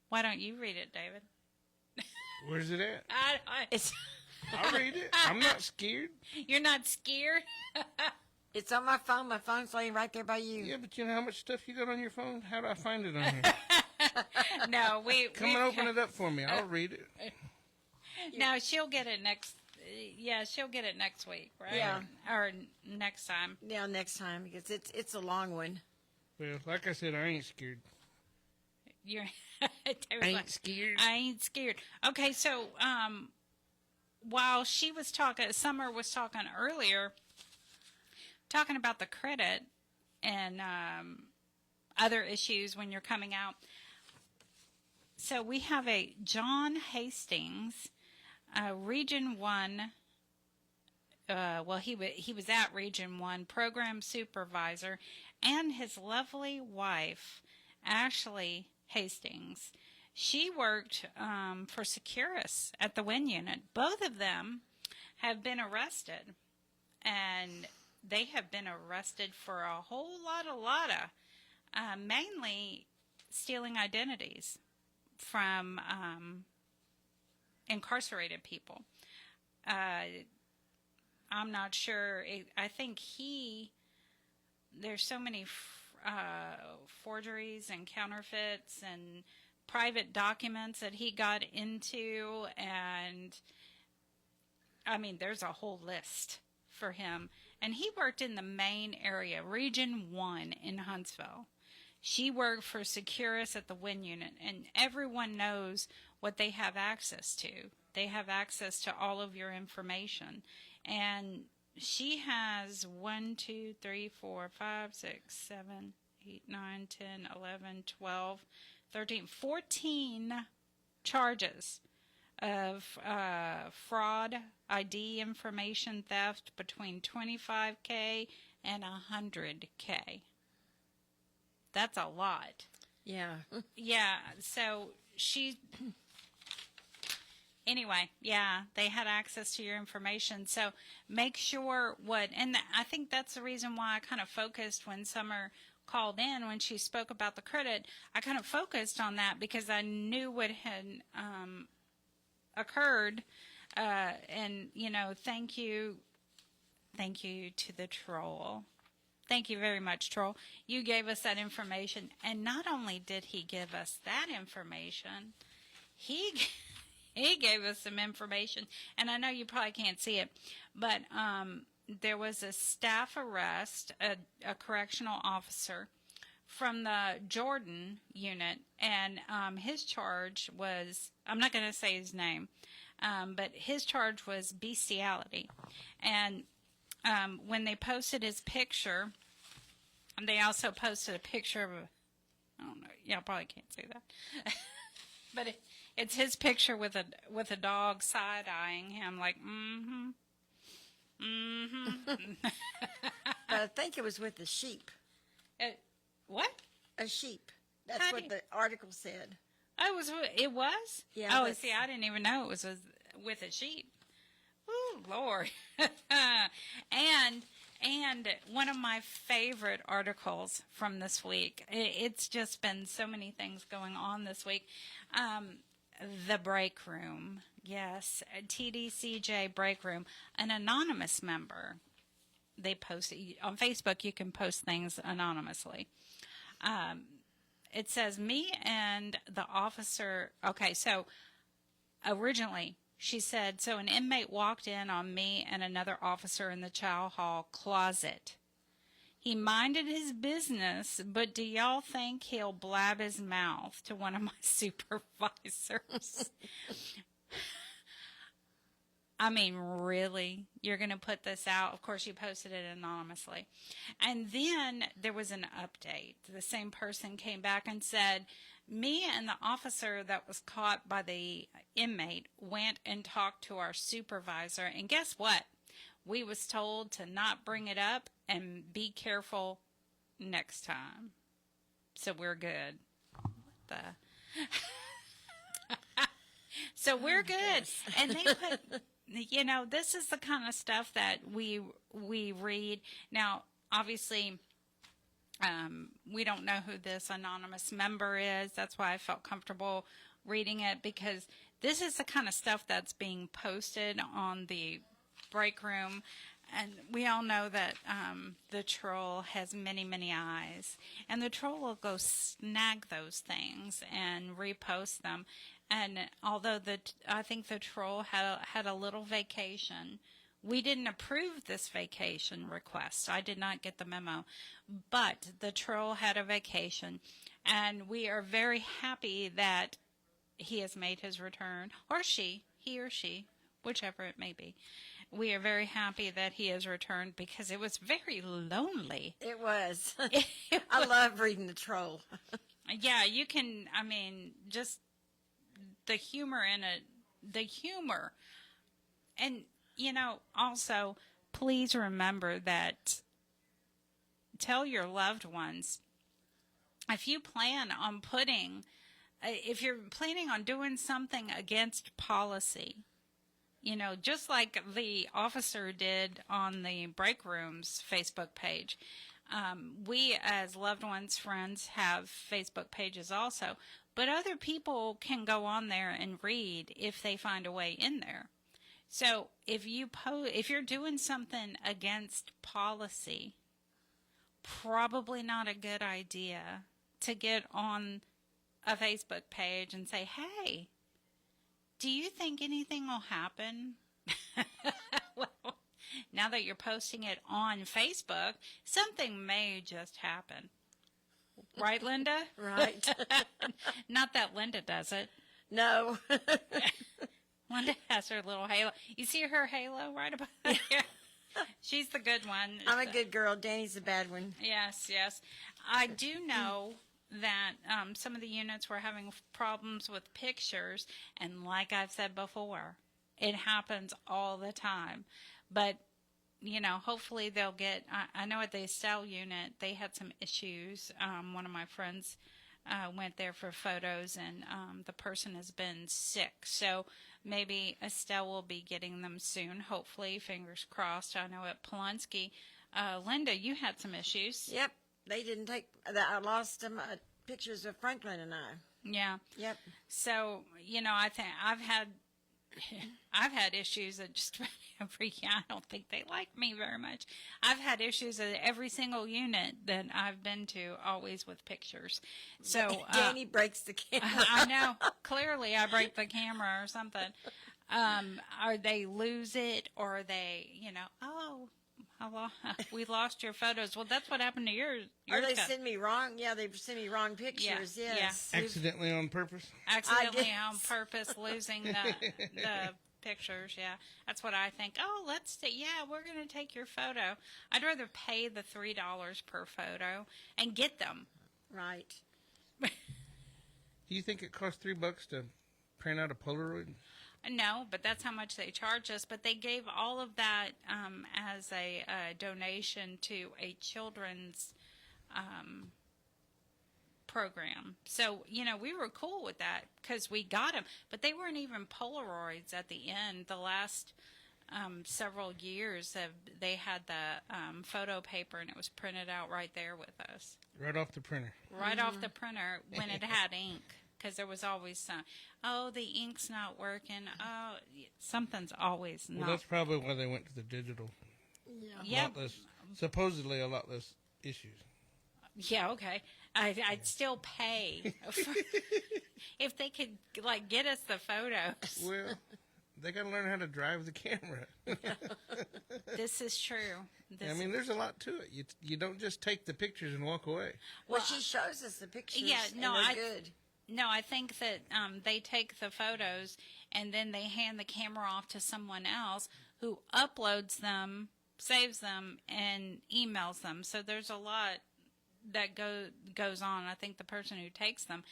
Why don't you read it, David? Where's it at? It's. I'll read it. I'm not scared. You're not scared? It's on my phone. My phone's laying right there by you. Yeah, but you know how much stuff you got on your phone? How do I find it on here? No, Come and open it up for me. I'll read it. No, she'll get it next. Yeah, she'll get it next week, right? Yeah, or next time. Yeah, next time, because it's a long one. Well, like I said, I ain't scared. You're. I ain't scared. I ain't scared. Okay, so while she was talking, Sommer was talking earlier, talking about the credit and other issues when you're coming out. So we have a John Hastings, Region 1. He was at Region 1 program supervisor, and his lovely wife, Ashley Hastings. She worked for Securus at the WIN unit. Both of them have been arrested, and they have been arrested for a whole lot of, mainly stealing identities from incarcerated people. I'm not sure. I think there's so many forgeries and counterfeits and private documents that he got into, and I mean, there's a whole list for him. And he worked in the main area, Region 1 in Huntsville. She worked for Securus at the WIN unit, and everyone knows what they have access to. They have access to all of your information. And she has 1, 2, 3, 4, 5, 6, 7, 8, 9, 10, 11, 12, 13, 14 charges of fraud, ID information theft between $25K and $100K. That's a lot. Yeah. Yeah, so anyway, yeah, they had access to your information. So make sure and I think that's the reason why I kind of focused when Sommer called in, when she spoke about the credit, I kind of focused on that because I knew what had occurred. And, thank you to the troll. Thank you very much, troll. You gave us that information. And not only did he give us that information, he gave us some information. And I know you probably can't see it, but there was a staff arrest, a correctional officer from the Jordan unit, and his charge was, I'm not going to say his name, but his charge was bestiality. And when they posted his picture, they also posted a picture of I don't know, y'all probably can't see that, but it's his picture with a dog side-eyeing him like, I think it was with a sheep. What? A sheep. That's what the article said. Oh, it was? Yeah. Oh, see, I didn't even know it was with a sheep. Ooh, Lord. And one of my favorite articles from this week, it's just been so many things going on this week. The break room. Yes, TDCJ break room. An anonymous member. They post on Facebook. You can post things anonymously. It says, me and the officer. Okay, so originally she said, so an inmate walked in on me and another officer in the chow hall closet. He minded his business, but do y'all think he'll blab his mouth to one of my supervisors? I mean, really? You're going to put this out? Of course, you posted it anonymously. And then there was an update. The same person came back and said, me and the officer that was caught by the inmate went and talked to our supervisor. And guess what? We was told to not bring it up and be careful next time. So we're good. So we're good. And they put... this is the kind of stuff that we read. Now, obviously, we don't know who this anonymous member is. That's why I felt comfortable reading it, because this is the kind of stuff that's being posted on the break room. And we all know that the troll has many, many eyes. And the troll will go snag those things and repost them. And although I think the troll had a little vacation, we didn't approve this vacation request. I did not get the memo. But the troll had a vacation. And we are very happy that he has made his return. Or she, he or she, whichever it may be. We are very happy that he has returned because it was very lonely. It was. I love reading the troll. Yeah, you can, I mean, just the humor in it, the humor. And, you know, also, please remember that tell your loved ones, if you plan on if you're planning on doing something against policy, you know, just like the officer did on the break room's Facebook page, we as loved ones, friends, have Facebook pages also, but other people can go on there and read if they find a way in there. So if you're doing something against policy, probably not a good idea to get on a Facebook page and say, hey, do you think anything will happen? Well, now that you're posting it on Facebook, something may just happen. Right, Linda? Right. Not that Linda does it. No. Linda has her little halo. You see her halo right about here? She's the good one. I'm a good girl. Dani's the bad one. Yes, yes. I do know that some of the units were having problems with pictures, and like I've said before, it happens all the time. But, you know, hopefully they'll get, I know at the Estelle unit, they had some issues. One of my friends went there for photos, and the person has been sick. So maybe Estelle will be getting them soon, hopefully, fingers crossed. I know at Polonsky, Linda, you had some issues. Yep. They didn't take, I lost them pictures of Franklin and I. Yeah. Yep. So, you know, I think I've had issues at just about every, I don't think they like me very much. I've had issues at every single unit that I've been to, always with pictures. So Dani breaks the camera. I know. Clearly I break the camera or something. Or they lose it, or they, you know, we lost your photos. Well, that's what happened to yours. Or they send me wrong. Yeah, they send me wrong pictures. Yeah, yes. yeah. Accidentally on purpose? Accidentally on purpose, losing the pictures. Yeah, that's what I think. Oh, we're going to take your photo. I'd rather pay the $3 per photo and get them. Right. Do you think it costs $3 to print out a Polaroid? No, but that's how much they charge us. But they gave all of that as a donation to a children's program. So, you know, we were cool with that because we got them. But they weren't even Polaroids at the end. The last several years, they had the photo paper, and it was printed out right there with us. Right off the printer. Right off the printer when it had ink. Because there was always some, the ink's not working. Oh, something's always not. Well, that's probably why they went to the digital. Yeah. Supposedly a lot less issues. Yeah, okay. I'd still pay if they could, like, get us the photos. Well, they got to learn how to drive the camera. This is true. I mean, there's a lot to it. You don't just take the pictures and walk away. Well, she shows us the pictures. Yeah, no, and they're good. No, I think that they take the photos and then they hand the camera off to someone else who uploads them, saves them, and emails them. So there's a lot that goes on. I think the person who takes them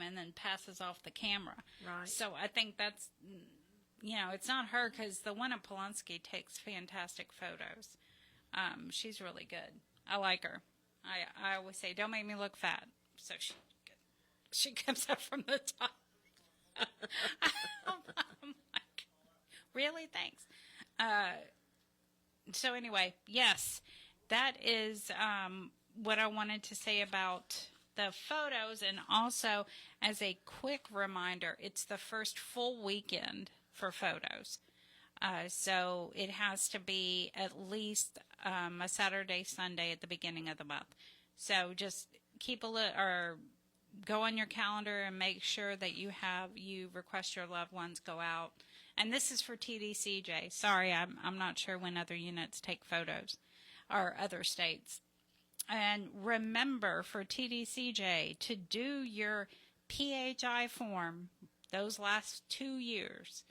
and then passes off the camera. Right. So I think that's, you know, it's not her, because the one at Polonsky takes fantastic photos. She's really good. I like her. I always say, don't make me look fat. So she comes up from the top. I'm like, really? Thanks. So anyway, yes, that is what I wanted to say about the photos. And also, as a quick reminder, it's the first full weekend for photos. So it has to be at least a Saturday, Sunday at the beginning of the month. So just keep go on your calendar and make sure that you request your loved ones go out. And this is for TDCJ. Sorry, I'm not sure when other units take photos, or other states. And remember, for TDCJ, to do your PHI form those last 2 years,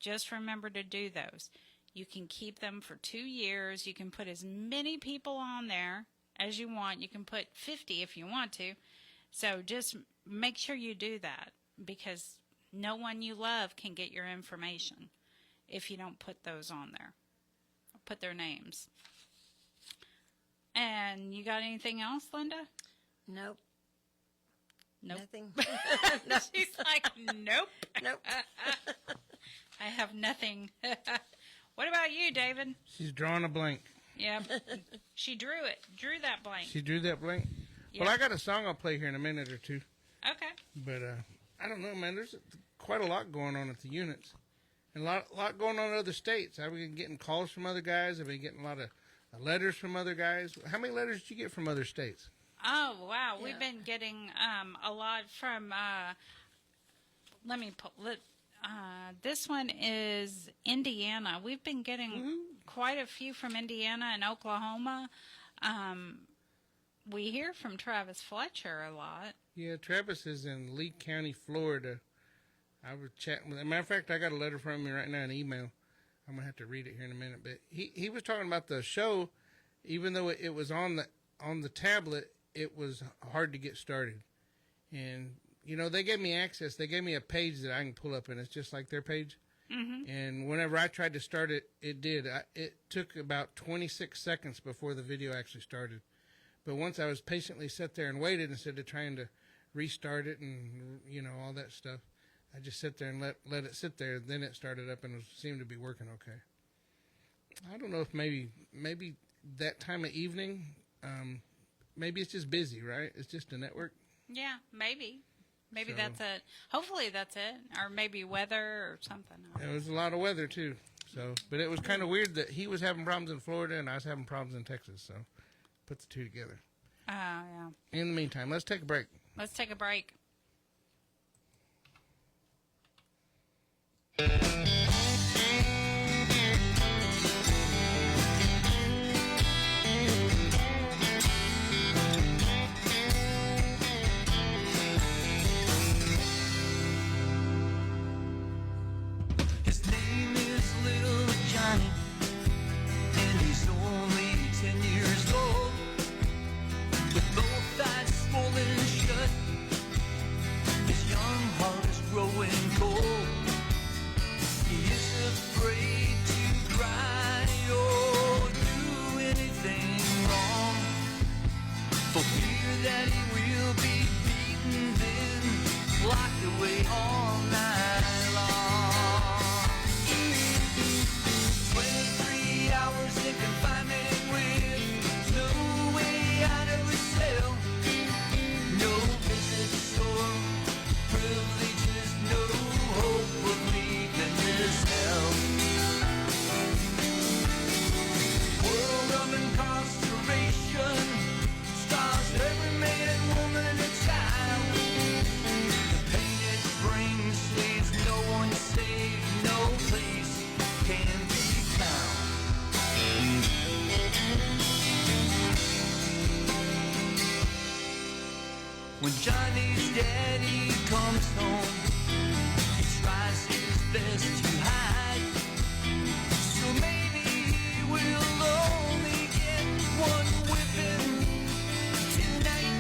Just remember to do those. You can keep them for 2 years. You can put as many people on there as you want. You can put 50 if you want to. So just make sure you do that, because no one you love can get your information if you don't put those on there. Put their names. And you got anything else, Linda? Nope. Nope. Nothing. She's like, nope. Nope. I have nothing. What about you, David? She's drawing a blank. Yeah. She drew that blank. She drew that blank? Yep. Well, I got a song I'll play here in a minute or two. Okay. But I don't know, man. There's quite a lot going on at the units. And a lot going on in other states. I've been getting calls from other guys. I've been getting a lot of letters from other guys. How many letters did you get from other states? Oh, wow. Yeah. We've been getting a lot from, let me pull, this one is Indiana. We've been getting quite a few from Indiana and Oklahoma. We hear from Travis Fletcher a lot. Yeah, Travis is in Lee County, Florida. I was chatting with him. As a matter of fact, I got a letter from him right now, an email. I'm going to have to read it here in a minute. But he was talking about the show. Even though it was on the tablet, it was hard to get started. And, you know, they gave me access. They gave me a page that I can pull up, and it's just like their page. Mm-hmm. And whenever I tried to start it, it did. It took about 26 seconds before the video actually started. But once I was patiently sat there and waited instead of trying to restart it and, you know, all that stuff, I just sit there and let it sit there. Then it started up and it seemed to be working okay. I don't know if maybe that time of evening, maybe it's just busy, right? It's just a network. Yeah, maybe. Maybe So- that's it. Hopefully that's it. Or maybe weather or something. There was a lot of weather too. So, but it was kind of weird that he was having problems in Florida and I was having problems in Texas. So, put the two together. Oh, yeah. In the meantime, let's take a break. Let's take a break. His name is Little Johnny, and he's only 10 years old. With both eyes swollen shut, his young heart is growing cold. He is afraid to cry or do anything wrong, for fear that he will be beaten, then locked away all night long. 23 hours in confinement with no way out of his cell, no visits or privileges, no hope of leaving this hell. World of incarceration stars every man, woman, and child. The pain it brings leaves no one safe, no place can be found. When Johnny's daddy comes home, he tries his best to hide. So maybe he will only get one whipping tonight.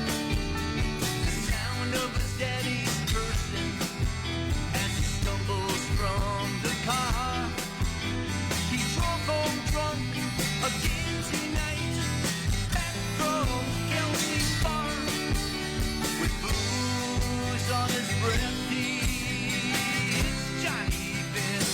The sound of his daddy's cursing as he stumbles from the car. He drove home drunk again tonight, back from Kelsey's bar. With booze on his breath, he's Johnny been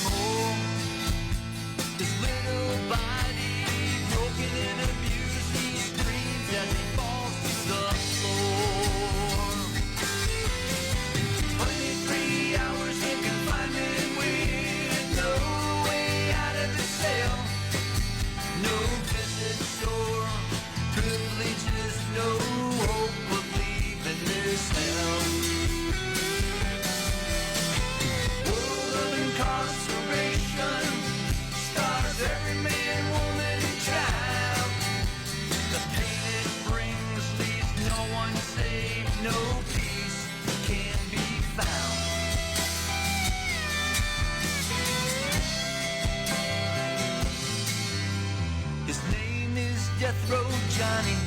road, Johnny,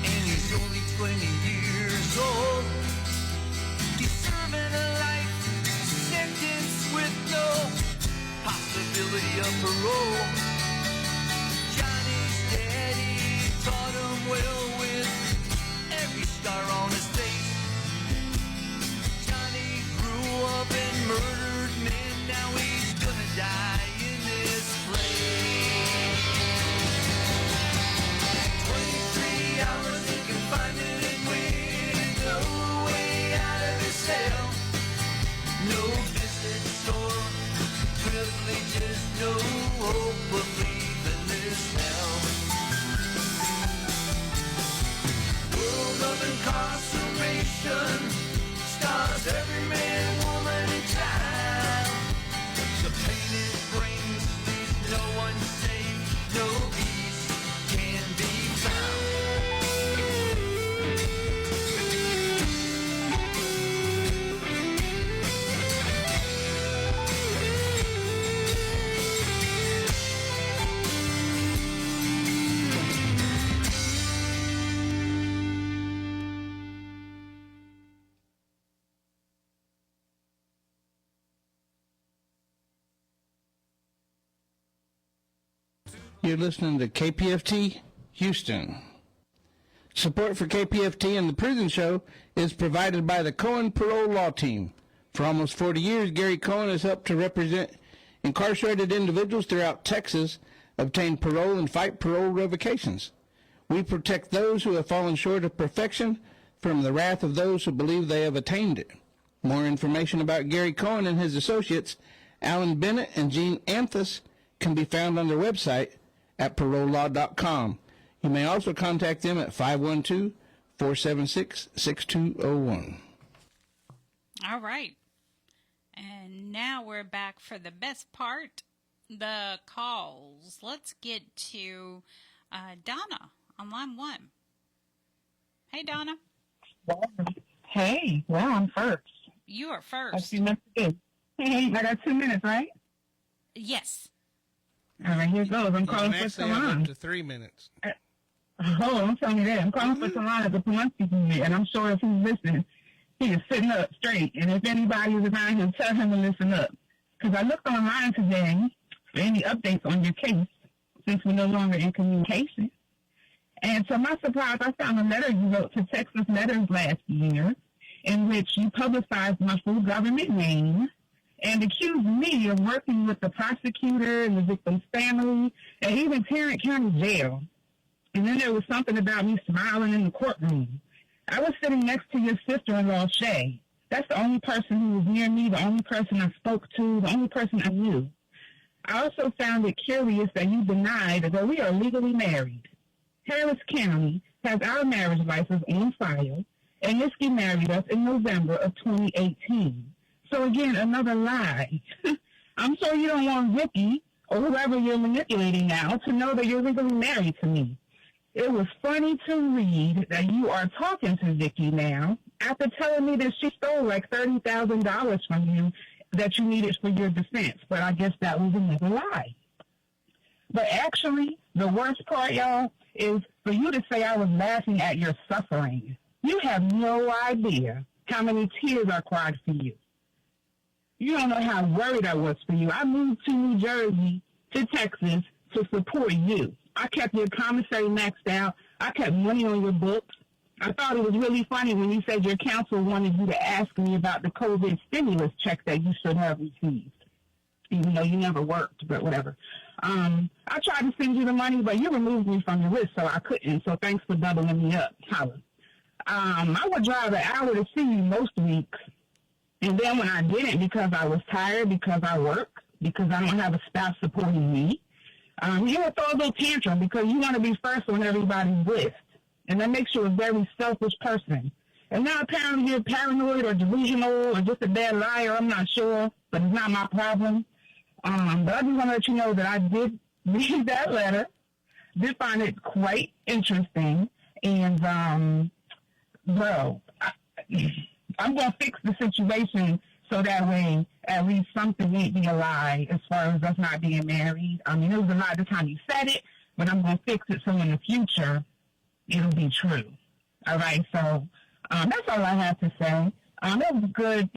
and he's only 20 years old. He's serving a life sentence with no possibility of parole. Johnny's daddy taught him well with every scar on his face. Johnny grew up and murdered men, now he's gonna die in this place. 23 hours in confinement with no way out of his cell. No visits or privileges, no hope of leaving this hell. World of incarceration stars every man, woman, and child. The pain it brings leaves no one safe, no peace can be found. You're listening to KPFT Houston. Support for KPFT and the Prison Show is provided by the Cohen Parole Law Team. For almost 40 years, Gary Cohen has helped to represent incarcerated individuals throughout Texas, obtain parole, and fight parole revocations. We protect those who have fallen short of perfection from the wrath of those who believe they have attained it. More information about Gary Cohen and his associates, Alan Bennett and Gene Anthus, can be found on their website at parolelaw.com. You may also contact them at 512-476-6201. All right. And now we're back for the best part, the calls. Let's get to Donna on line 1. Hey, Donna. Hey, well, I'm first. You are first. I see nothing. Hey, I got 2 minutes, right? Yes. All right, here goes. I'm calling for Salon. Up to 3 minutes. I'm telling you that. I'm calling for Salon at the Palenque unit, and I'm sure if he's listening, he is sitting up straight. And if anybody is around him, tell him to listen up. Because I looked online today for any updates on your case, since we're no longer in communication. And to my surprise, I found a letter you wrote to Texas Letters last year, in which you publicized my full government name and accused me of working with the prosecutor and the victim's family and even Tarrant County Jail. And then there was something about me smiling in the courtroom. I was sitting next to your sister-in-law, Shay. That's the only person who was near me, the only person I spoke to, the only person I knew. I also found it curious that you denied that we are legally married. Harris County has our marriage license on file, and Nisky married us in November of 2018. So again, another lie. I'm sure you don't want Vicky, or whoever you're manipulating now, to know that you're legally married to me. It was funny to read that you are talking to Vicky now after telling me that she stole like $30,000 from you that you needed for your defense. But I guess that was another lie. But actually, the worst part, y'all, is for you to say I was laughing at your suffering. You have no idea how many tears I cried for you. You don't know how worried I was for you. I moved to New Jersey, to Texas, to support you. I kept your commissary maxed out. I kept money on your books. I thought it was really funny when you said your counsel wanted you to ask me about the COVID stimulus check that you should have received, even though you never worked, but whatever. I tried to send you the money, but you removed me from the list, so I couldn't. So thanks for doubling me up, Holla. I would drive an hour to see you most weeks. And then when I didn't, because I was tired, because I work, because I don't have a spouse supporting me, you would throw a little tantrum because you want to be first on everybody's list. And that makes you a very selfish person. And now apparently you're paranoid or delusional or just a bad liar. I'm not sure, but it's not my problem. But I just want to let you know that I did read that letter, did find it quite interesting. And, bro, I'm going to fix the situation so that way at least something won't be a lie as far as us not being married. I mean, it was a lie the time you said it, but I'm going to fix it so in the future it'll be true. All right, so that's all I have to say. It was good,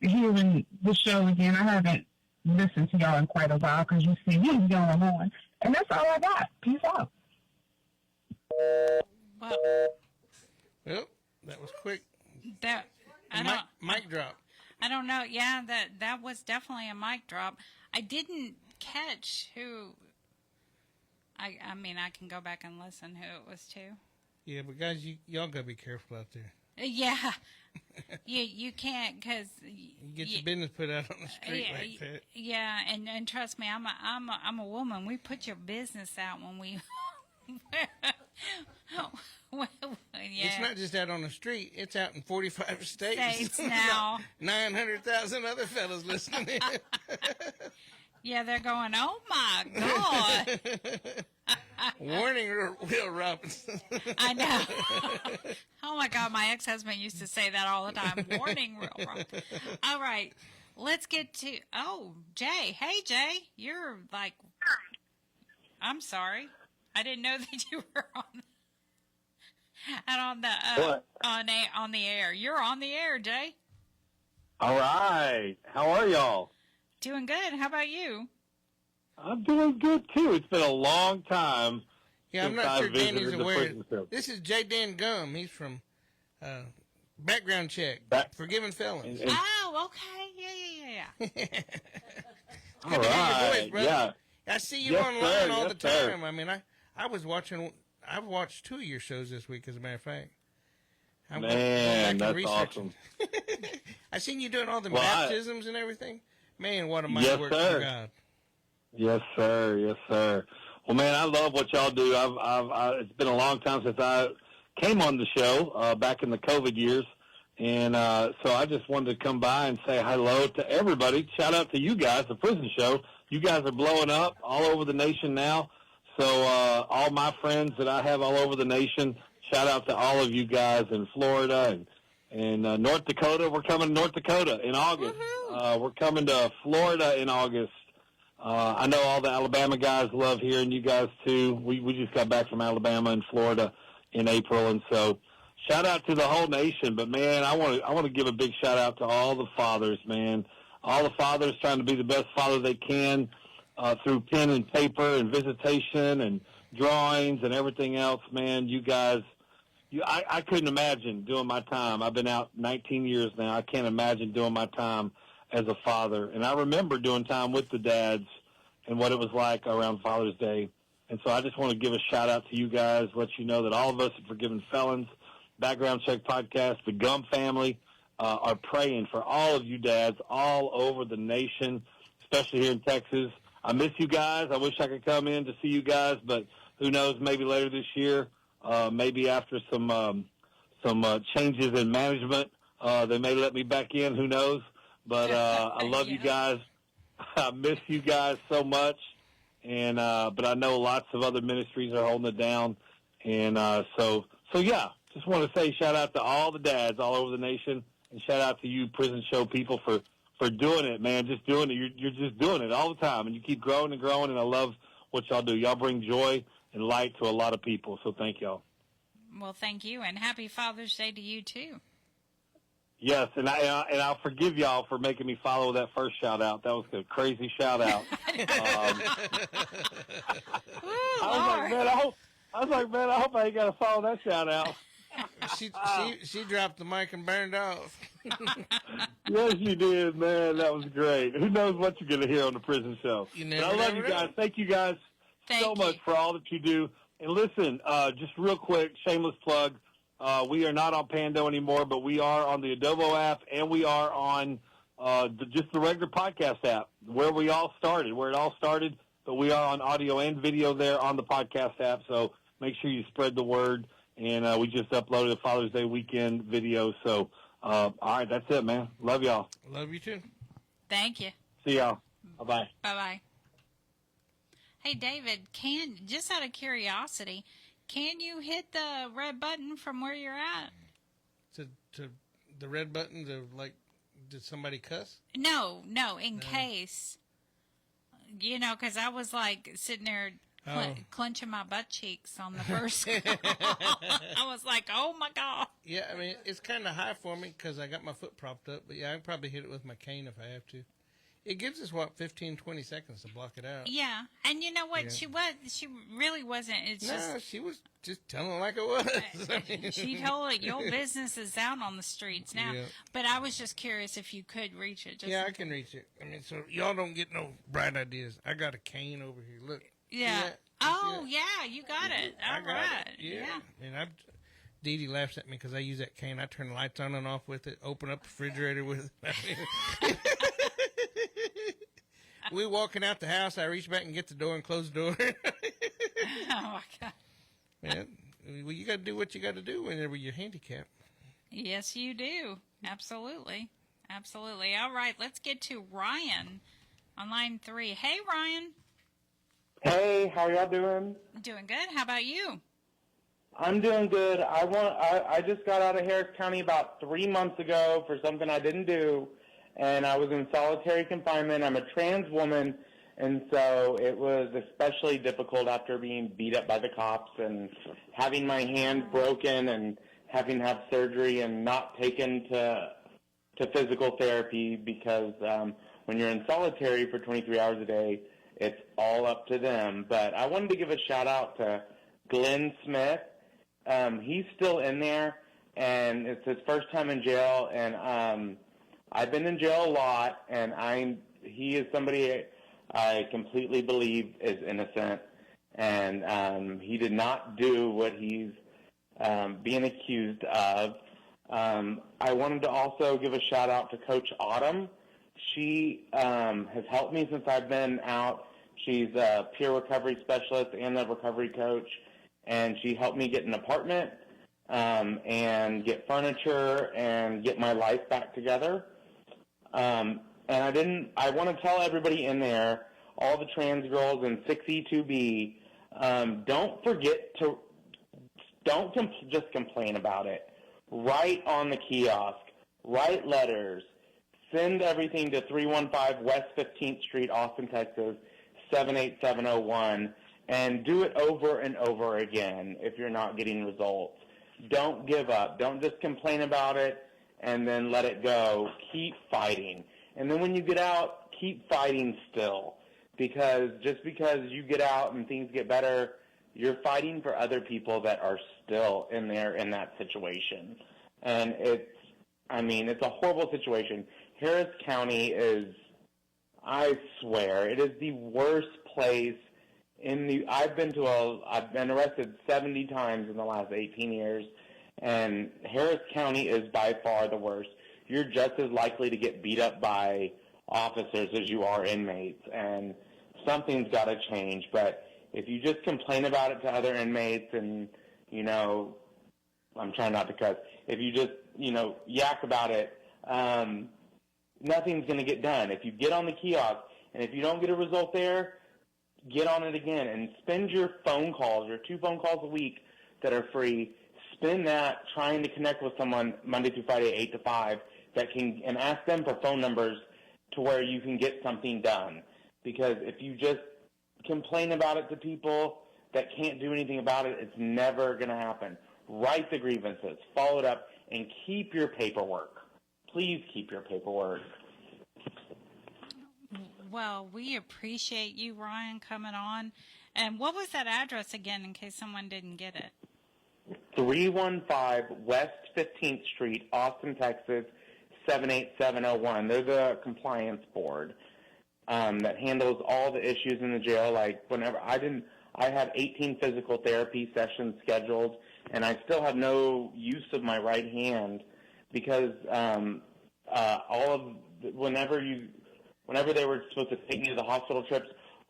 hearing the show again. I haven't listened to y'all in quite a while because you see me going on. And that's all I got. Peace out. Well, that was quick. Mic drop. I don't know. Yeah, that was definitely a mic drop. I didn't catch who. I mean, I can go back and listen who it was to. Yeah, but guys, y'all gotta be careful out there. Yeah, you can't because you get your business put out on the street like that. Yeah, and trust me, I'm a woman. We put your business out when we. Yeah. It's not just out on the street; it's out in 45 states now. 900,000 other fellas listening in. Yeah, they're going, oh my God. Warning, Will Robinson. I know. Oh my God, my ex-husband used to say that all the time. Warning, Will Robinson. All right, let's get to, Jay. Hey, Jay, you're like, I'm sorry. I didn't know that you were on the air. You're on the air, Jay. All right. How are y'all? Doing good. How about you? I'm doing good, too. It's been a long time. Yeah, I'm not sure Danny's aware. This is J. Dan Gum. He's from Background Check, Forgiven Felons. Oh, okay. Yeah. All right. Voice, yeah. I see you online all the time. I mean, I've watched 2 of your shows this week, as a matter of fact. Man, that's awesome. I seen you doing all the baptisms and everything. Man, what a mighty work for God. Yes, sir. Yes, sir. Well, man, I love what y'all do. It's been a long time since I came on the show back in the COVID years. And so I just wanted to come by and say hello to everybody. Shout out to you guys, the Prison Show. You guys are blowing up all over the nation now. So all my friends that I have all over the nation, shout out to all of you guys in Florida and North Dakota. We're coming to North Dakota in August. We're coming to Florida in August. I know all the Alabama guys love hearing you guys, too. We just got back from Alabama and Florida in April, and so shout out to the whole nation. But, man, I want to give a big shout-out to all the fathers, man. All the fathers trying to be the best father they can through pen and paper and visitation and drawings and everything else, man. You guys, I couldn't imagine doing my time. I've been out 19 years now. I can't imagine doing my time as a father. And I remember doing time with the dads and what it was like around Father's Day. And so I just want to give a shout-out to you guys, let you know that all of us at Forgiven Felons, Background Check Podcast, the Gum family, are praying for all of you dads all over the nation, especially here in Texas. I miss you guys. I wish I could come in to see you guys, but who knows, maybe later this year, maybe after some changes in management, they may let me back in, who knows. But I love you guys. I miss you guys so much. And but I know lots of other ministries are holding it down. And so yeah, just want to say shout out to all the dads all over the nation, and shout out to you Prison Show people for doing it, man. Just doing it. You're just doing it all the time, and you keep growing and growing, and I love what y'all do. Y'all bring joy and light to a lot of people, so thank y'all. Well, thank you, and happy Father's Day to you, too. Yes, and I'll forgive y'all for making me follow that first shout-out. That was a crazy shout-out. I was like, man, I hope I ain't got to follow that shout-out. She dropped the mic and burned off. Yes, you did, man. That was great. Who knows what you're going to hear on the Prison Show. But I love you guys. Thank you guys so much for all that you do. And listen, just real quick, shameless plug. We are not on Pando anymore, but we are on the Edovo app, and we are on just the regular podcast app, where it all started. But we are on audio and video there on the podcast app, so make sure you spread the word. And we just uploaded a Father's Day weekend video. So, all right, that's it, man. Love y'all. Love you, too. Thank you. See y'all. Bye-bye. Bye-bye. Hey, David, just out of curiosity, can you hit the red button from where you're at? To the red button did somebody cuss? No, in case. Because I was like sitting there clenching my butt cheeks on the first call. I was like, oh, my God. Yeah, I mean, it's kind of high for me because I got my foot propped up. But, yeah, I can probably hit it with my cane if I have to. It gives us, 15, 20 seconds to block it out. Yeah, and you know what? Yeah. She really wasn't. She was just telling it like it was. She told it, your business is out on the streets now. Yeah. But I was just curious if you could reach it. I can reach it. I mean, so y'all don't get no bright ideas. I got a cane over here. Look. Yeah. Oh, yeah, you got it. All right. Yeah. And Dee Dee laughs at me because I use that cane. I turn the lights on and off with it, open up the refrigerator with it. We walking out the house, I reach back and get the door and close the door. Oh, my God. Man, well, you got to do what you got to do whenever you're handicapped. Yes, you do. Absolutely. Absolutely. All right, let's get to Ryan on line 3. Hey, Ryan. Hey, how y'all doing? Doing good. How about you? I'm doing good. I just got out of Harris County about 3 months ago for something I didn't do, and I was in solitary confinement. I'm a trans woman, and so it was especially difficult after being beat up by the cops and having my hand broken and having to have surgery and not taken to physical therapy because when you're in solitary for 23 hours a day, it's all up to them. But I wanted to give a shout-out to Glenn Smith. He's still in there, and it's his first time in jail, and I've been in jail a lot, and he is somebody I completely believe is innocent, and he did not do what he's being accused of. I wanted to also give a shout-out to Coach Autumn. She has helped me since I've been out. She's a peer recovery specialist and a recovery coach, and she helped me get an apartment and get furniture and get my life back together. And I want to tell everybody in there, all the trans girls in 6E2B, don't forget to, just complain about it. Write on the kiosk, write letters, send everything to 315 West 15th Street, Austin, Texas, 78701, and do it over and over again if you're not getting results. Don't give up. Don't just complain about it and then let it go. Keep fighting. And then when you get out, keep fighting still. Because just because you get out and things get better, you're fighting for other people that are still in there in that situation. And it's a horrible situation. Harris County is, I swear, it is the worst place I've been arrested 70 times in the last 18 years, and Harris County is by far the worst. You're just as likely to get beat up by officers as you are inmates, and something's got to change. But if you just complain about it to other inmates and, I'm trying not to cuss, if you just, yak about it, nothing's going to get done. If you get on the kiosk and if you don't get a result there, get on it again and spend your phone calls, your 2 phone calls a week that are free. Spend that trying to connect with someone Monday through Friday, 8 to 5, and ask them for phone numbers to where you can get something done. Because if you just complain about it to people that can't do anything about it, it's never going to happen. Write the grievances, follow it up, and keep your paperwork. Please keep your paperwork. Well, we appreciate you, Ryan, coming on. And what was that address again in case someone didn't get it? 315 West 15th Street, Austin, Texas, 78701. They're the compliance board that handles all the issues in the jail. Like whenever I have 18 physical therapy sessions scheduled, and I still have no use of my right hand because whenever they were supposed to take me to the hospital trips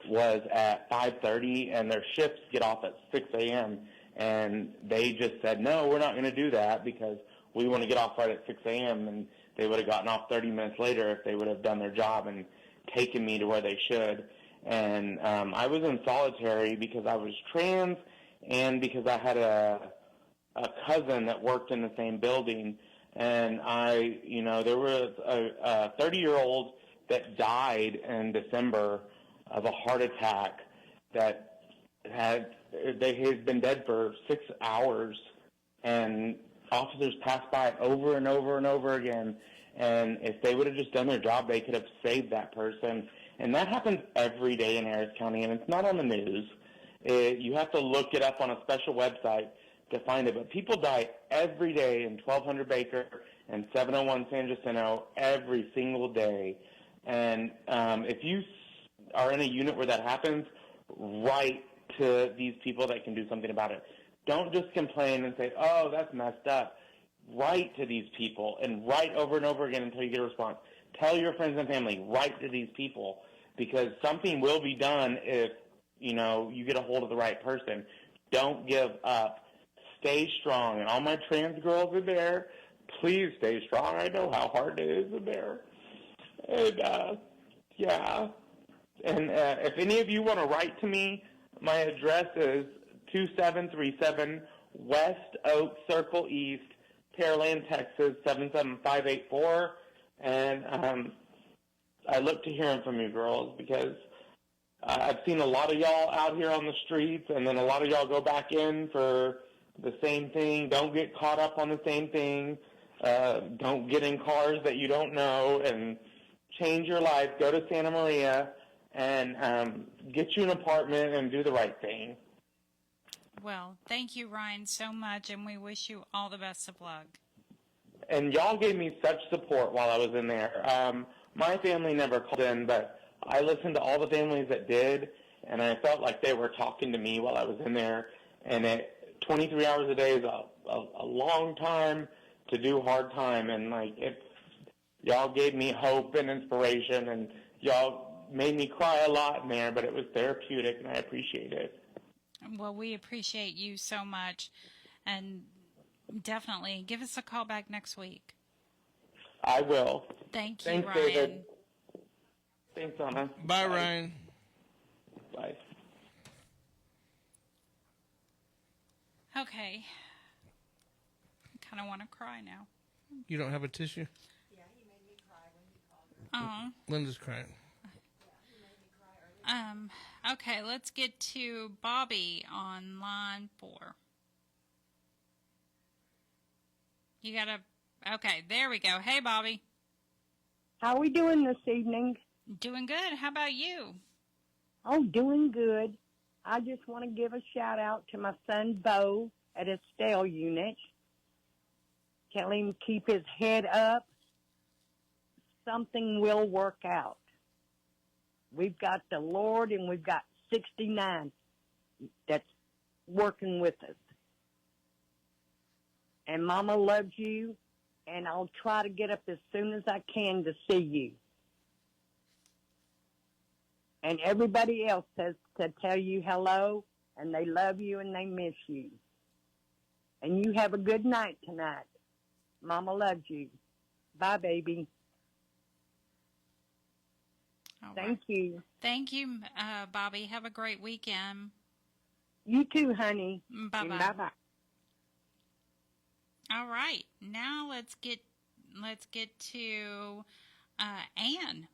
was at 5:30, and their shifts get off at 6 a.m., and they just said, no, we're not going to do that because we want to get off right at 6 a.m., and they would have gotten off 30 minutes later if they would have done their job and taken me to where they should. And I was in solitary because I was trans and because I had a cousin that worked in the same building, and there was a 30-year-old that died in December of a heart attack that had been dead for 6 hours, and officers passed by it over and over and over again. And if they would have just done their job, they could have saved that person. And that happens every day in Harris County, and it's not on the news. You have to look it up on a special website to find it. But people die every day in 1200 Baker and 701 San Jacinto every single day. And if you are in a unit where that happens, write to these people that can do something about it. Don't just complain and say, oh, that's messed up. Write to these people, and write over and over again until you get a response. Tell your friends and family, write to these people, because something will be done if, you get a hold of the right person. Don't give up. Stay strong. And all my trans girls are there. Please stay strong. I know how hard it is to bear. And, yeah. And if any of you want to write to me, my address is 2737 West Oak Circle East, Pearland, Texas, 77584. And I look to hearing from you girls, because I've seen a lot of y'all out here on the streets, and then a lot of y'all go back in for the same thing. Don't get caught up on the same thing. Don't get in cars that you don't know, and change your life. Go to Santa Maria and get you an apartment and do the right thing. Well, thank you, Ryan, so much, and we wish you all the best of luck. And y'all gave me such support while I was in there. My family never called in, but I listened to all the families that did, and I felt like they were talking to me while I was in there. And 23 hours a day is a long time to do hard time, and y'all gave me hope and inspiration, and y'all made me cry a lot in there, but it was therapeutic, and I appreciate it. Well, we appreciate you so much, and definitely give us a call back next week. I will. Thank you, Thanks, Ryan. David. Thanks, Anna. Bye, Ryan. Bye. Okay. I kind of want to cry now. You don't have a tissue? Yeah, he made me cry when he called her. Oh. Linda's crying. Okay, let's get to Bobby on line 4. You gotta, okay, there we go. Hey, Bobby. How are we doing this evening? Doing good. How about you? Oh, doing good. I just want to give a shout out to my son, Bo, at Estelle unit. Tell him to keep his head up. Something will work out. We've got the Lord, and we've got 69 that's working with us. And Mama loves you, and I'll try to get up as soon as I can to see you. And everybody else says to tell you hello, and they love you and they miss you. And you have a good night tonight. Mama loves you. Bye, baby. Thank you. Thank you, Bobby. Have a great weekend. You too, honey. Bye-bye. Bye-bye. All right. Now let's get to Anne.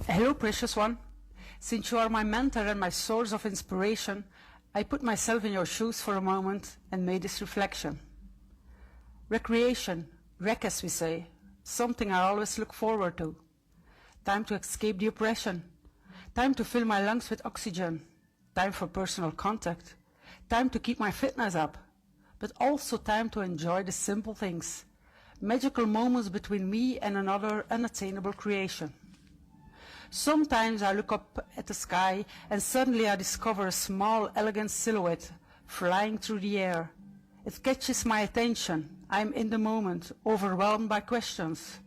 Hello, precious one. Since you are my mentor and my source of inspiration, I put myself in your shoes for a moment and made this reflection. Recreation, rec as we say, something I always look forward to. Time to escape the oppression. Time to fill my lungs with oxygen. Time for personal contact. Time to keep my fitness up. But also time to enjoy the simple things. Magical moments between me and another unattainable creation. Sometimes I look up at the sky and suddenly I discover a small, elegant silhouette flying through the air. It catches my attention. I'm in the moment, overwhelmed by questions.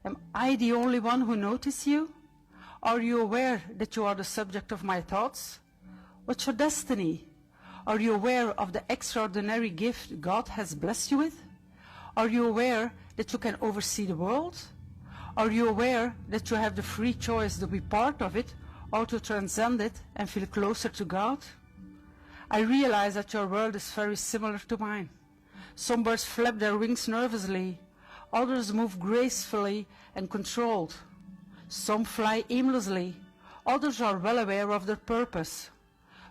Am I the only one who notices you? Are you aware that you are the subject of my thoughts? What's your destiny? Are you aware of the extraordinary gift God has blessed you with? Are you aware that you can oversee the world? Are you aware that you have the free choice to be part of it or to transcend it and feel closer to God? I realize that your world is very similar to mine. Some birds flap their wings nervously. Others move gracefully and controlled. Some fly aimlessly. Others are well aware of their purpose.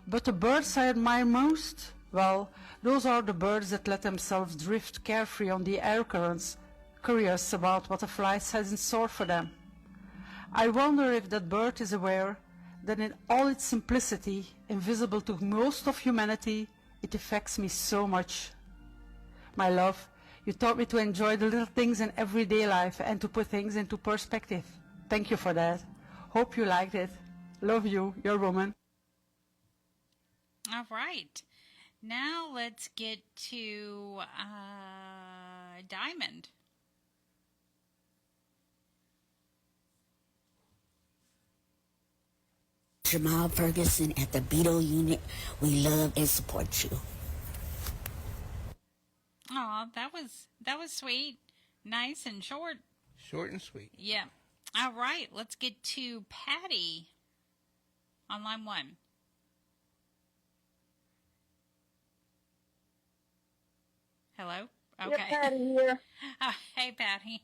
But the birds I admire most, well, those are the birds that let themselves drift carefree on the air currents, curious about what the flight has in store for them. I wonder if that bird is aware that in all its simplicity, invisible to most of humanity, it affects me so much. My love, you taught me to enjoy the little things in everyday life and to put things into perspective. Thank you for that. Hope you liked it. Love you, your woman. All right. Now let's get to Diamond. Jamal Ferguson at the Beetle Unit. We love and support you. Oh, that was sweet. Nice and short. Short and sweet. Yeah. All right. Let's get to Patty on line 1. Hello? Okay. Yeah, Patty here. Hey, Patty.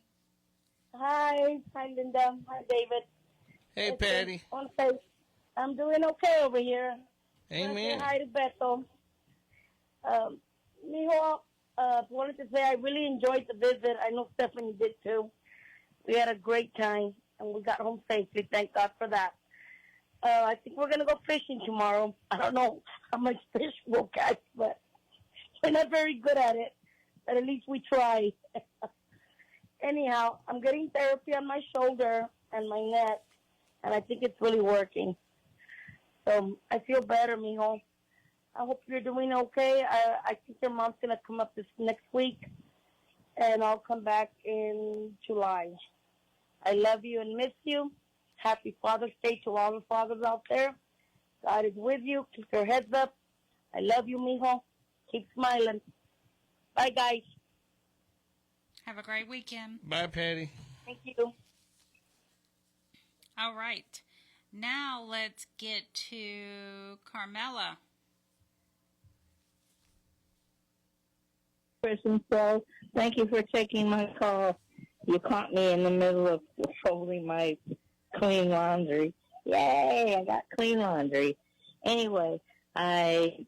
Hi. Hi, Linda. Hi, David. Hey, Patty. On face. I'm doing okay over here. Amen. Hi to Beto. Mijo, wanted to say I really enjoyed the visit. I know Stephanie did too. We had a great time, and we got home safely. Thank God for that. I think we're going to go fishing tomorrow. I don't know how much fish we'll catch, but we're not very good at it. But at least we try. Anyhow, I'm getting therapy on my shoulder and my neck, and I think it's really working. So I feel better, mijo. I hope you're doing okay. I think your mom's going to come up this next week, and I'll come back in July. I love you and miss you. Happy Father's Day to all the fathers out there. God is with you. Keep your heads up. I love you, mijo. Keep smiling. Bye, guys. Have a great weekend. Bye, Patty. Thank you. All right. Now let's get to Carmela. So thank you for taking my call. You caught me in the middle of folding my clean laundry. Yay, I got clean laundry. Anyway, I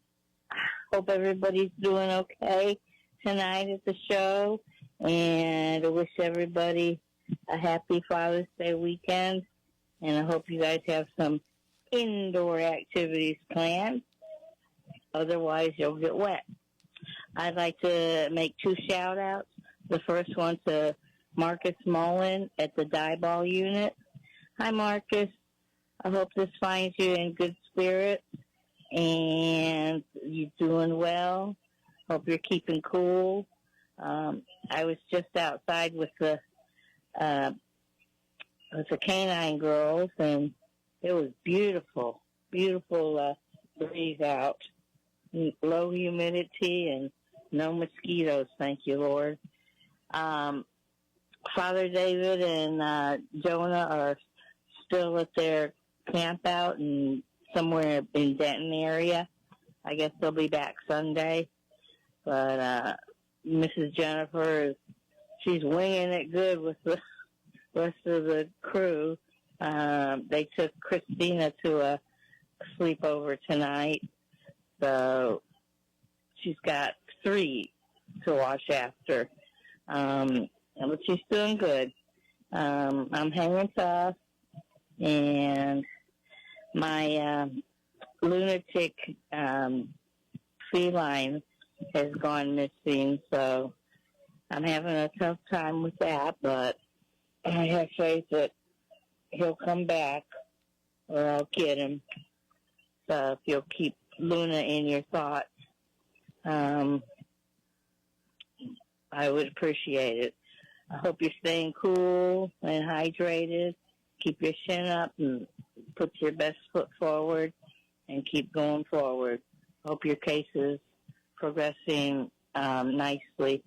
hope everybody's doing okay tonight at the show, and I wish everybody a happy Father's Day weekend, and I hope you guys have some indoor activities planned. Otherwise, you'll get wet. I'd like to make 2 shout-outs. The first one to Marcus Mullen at the Die Ball Unit. Hi, Marcus. I hope this finds you in good spirits and you're doing well. Hope you're keeping cool. I was just outside with the canine girls, and it was beautiful, beautiful breeze out. Low humidity and no mosquitoes, thank you, Lord. Father David and Jonah are still at their camp out and somewhere in Denton area. I guess they'll be back Sunday. But Mrs. Jennifer, she's winging it good with the rest of the crew. They took Christina to a sleepover tonight. So she's got 3 to watch after. But she's doing good. I'm hanging tough. And my lunatic feline has gone missing. So I'm having a tough time with that. But I have faith that he'll come back or I'll get him. So if you'll keep Luna in your thoughts, I would appreciate it. I hope you're staying cool and hydrated. Keep your chin up and put your best foot forward and keep going forward. Hope your case is progressing nicely.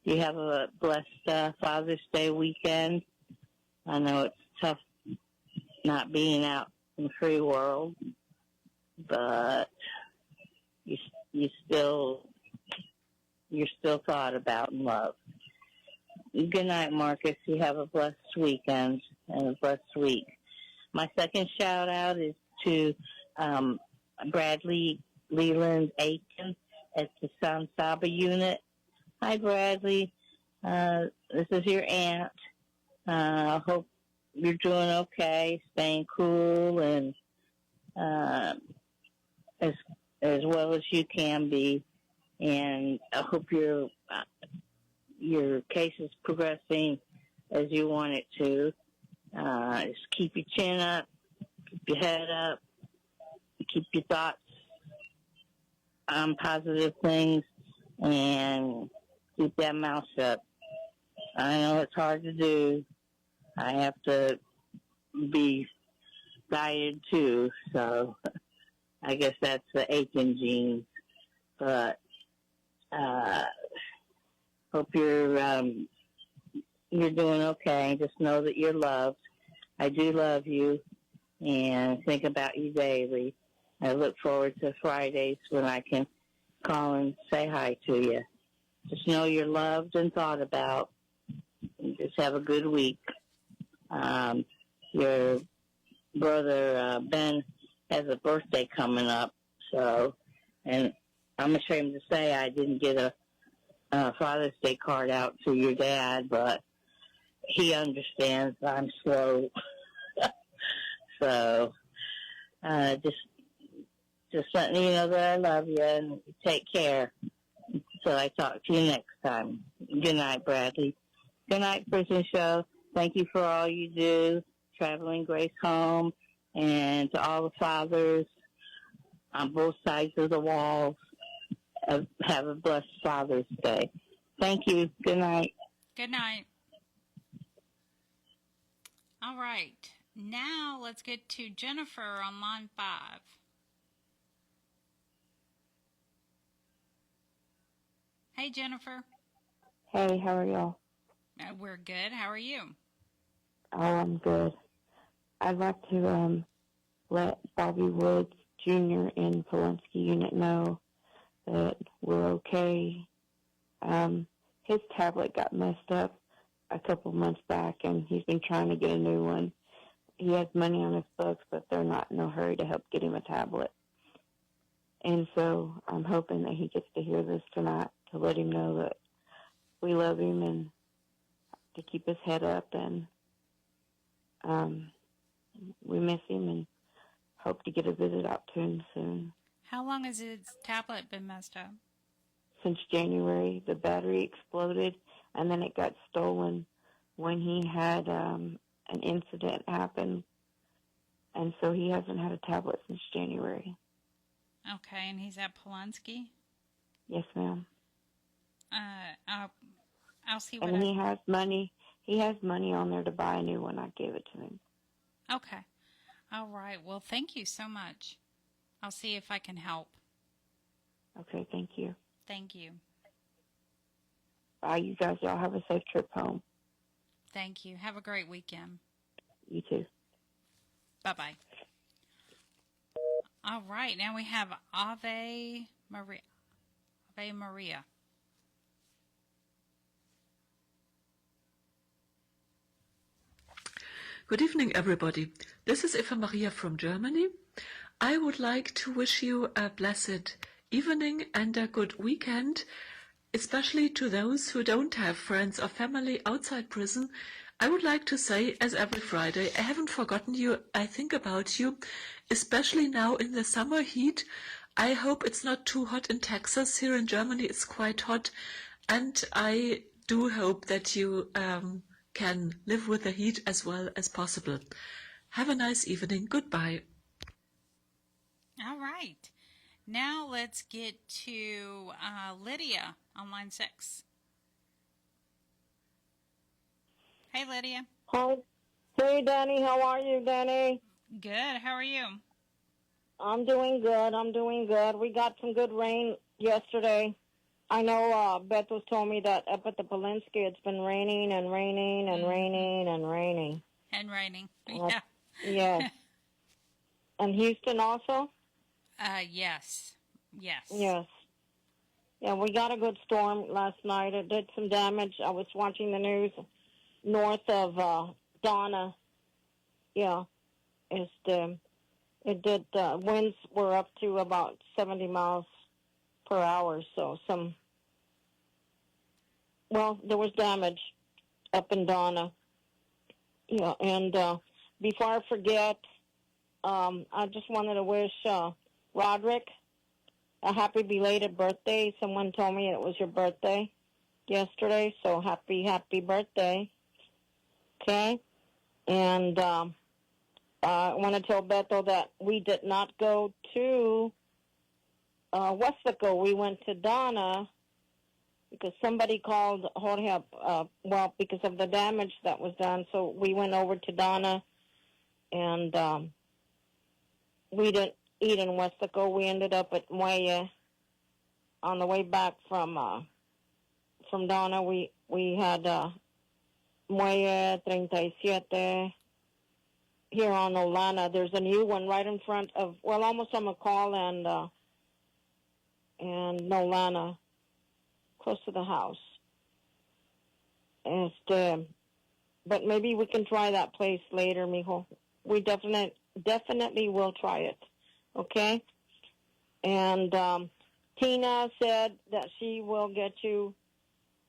You have a blessed Father's Day weekend. I know it's tough not being out in the free world, but you're still thought about and loved. good night, Marcus. You have a blessed weekend and a blessed week. My second shout out is to Bradley Leland Aiken at the San Saba unit. Hi, Bradley. This is your aunt. I hope you're doing okay, staying cool and as well as you can be. And I hope your case is progressing as you want it to. Just keep your chin up, keep your head up, keep your thoughts on positive things, and keep that mouth shut. I know it's hard to do. I have to be guided too, so I guess that's the Aiken gene. But hope you're doing okay. Just know that you're loved. I do love you and think about you daily. I look forward to Fridays when I can call and say hi to you. Just know you're loved and thought about. And just have a good week. Your brother Ben has a birthday coming up, so, and I'm ashamed to say I didn't get a Father's Day card out to your dad, but he understands I'm slow. So, just letting you know that I love you and take care. So I talk to you next time. Good night, Bradley. Good night, Prison Show. Thank you for all you do, Traveling Grace Home, and to all the fathers on both sides of the walls. Have a blessed Father's Day. Thank you. Good night. Good night. All right. Now let's get to Jennifer on line 5. Hey, Jennifer. Hey, how are y'all? We're good. How are you? Oh, I'm good. I'd like to let Bobby Woods Jr. in Polensky Unit know that we're okay. His tablet got messed up a couple months back, and he's been trying to get a new one. He has money on his books, but they're not in no hurry to help get him a tablet. And so I'm hoping that he gets to hear this tonight to let him know that we love him and to keep his head up, and we miss him and hope to get a visit out to him soon. How long has his tablet been messed up? Since January. The battery exploded, and then it got stolen when he had an incident happen, and so he hasn't had a tablet since January. Okay, and he's at Polensky? Yes, ma'am. I'll see what And he has money. He has money on there to buy a new one. I gave it to him. Okay. All right. Well, thank you so much. I'll see if I can help. Okay, thank you. Thank you. Bye, you guys. Y'all have a safe trip home. Thank you. Have a great weekend. You too. Bye-bye. All right. Now we have Ave Maria. Ave Maria. Good evening, everybody. This is Eva Maria from Germany. I would like to wish you a blessed evening and a good weekend, especially to those who don't have friends or family outside prison. I would like to say, as every Friday, I haven't forgotten you. I think about you, especially now in the summer heat. I hope it's not too hot in Texas. Here in Germany, it's quite hot, and I do hope that you can live with the heat as well as possible. Have a nice evening. Goodbye. All right. Now let's get to Lydia on line 6. Hey, Lydia. Hi. Hey, Dani. How are you, Dani? Good. How are you? I'm doing good. We got some good rain yesterday. I know Beth was telling me that up at the Polensky it's been raining and raining and raining and raining. And raining. Yeah. Yeah. And Houston also? Yes. Yes. Yes. Yeah, we got a good storm last night. It did some damage. I was watching the news north of Donna. Yeah, it did. Winds were up to about 70 miles per hour. So there was damage up in Donna. Yeah, and before I forget, I just wanted to wish Roderick a happy belated birthday. Someone told me it was your birthday yesterday, so happy birthday. Okay? And I want to tell Beto that we did not go to Westico. We went to Donna because somebody called Jorge up, because of the damage that was done. So we went over to Donna, and we didn't eat in Westico. We ended up at Muelle. On the way back from Donna, we had Muelle 37 here on Olana. There's a new one right in front of, almost on McCall and Nolana, close to the house. But maybe we can try that place later, mijo. We definitely will try it. Okay? And Tina said that she will get you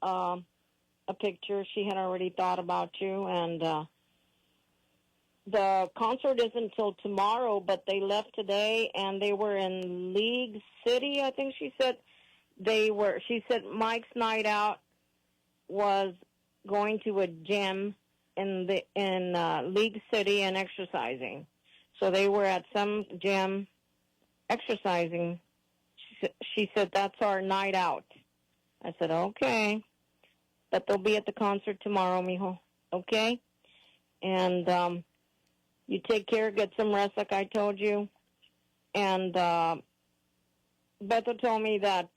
a picture. She had already thought about you. And the concert isn't until tomorrow, but they left today, and they were in League City, I think she said. She said Mike's night out was going to a gym in League City and exercising. So they were at some gym exercising. She said, that's our night out. I said, okay. But they'll be at the concert tomorrow, mijo. Okay? And you take care, get some rest like I told you. And Beto told me that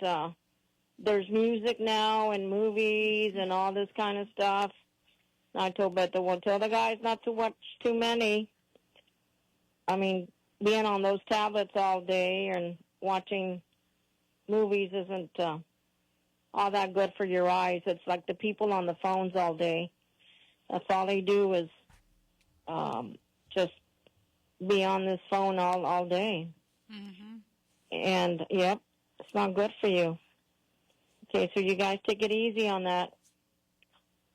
there's music now and movies and all this kind of stuff. And I told Beto, well, tell the guys not to watch too many. I mean, being on those tablets all day and watching movies isn't all that good for your eyes. It's like the people on the phones all day. That's all they do is just be on this phone all day. Mm-hmm. And, yep, it's not good for you. Okay, so you guys take it easy on that.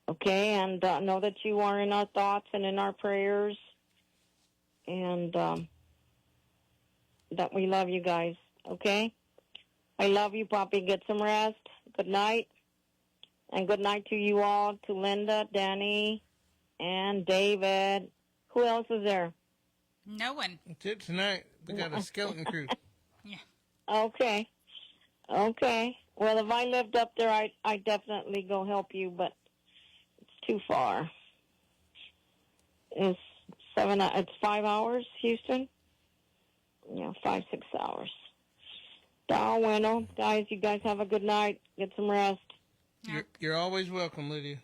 Okay, and know that you are in our thoughts and in our prayers. And that we love you guys, okay? I love you, Poppy. Get some rest. Good night. And good night to you all, to Linda, Dani, and David. Who else is there? No one. That's it tonight. We got a skeleton crew. Yeah. Okay. Well, if I lived up there, I'd definitely go help you, but it's too far. It's 5 hours, Houston? Yeah, 5-6 hours. Bueno, guys, you guys have a good night. Get some rest. You're always welcome, Lydia.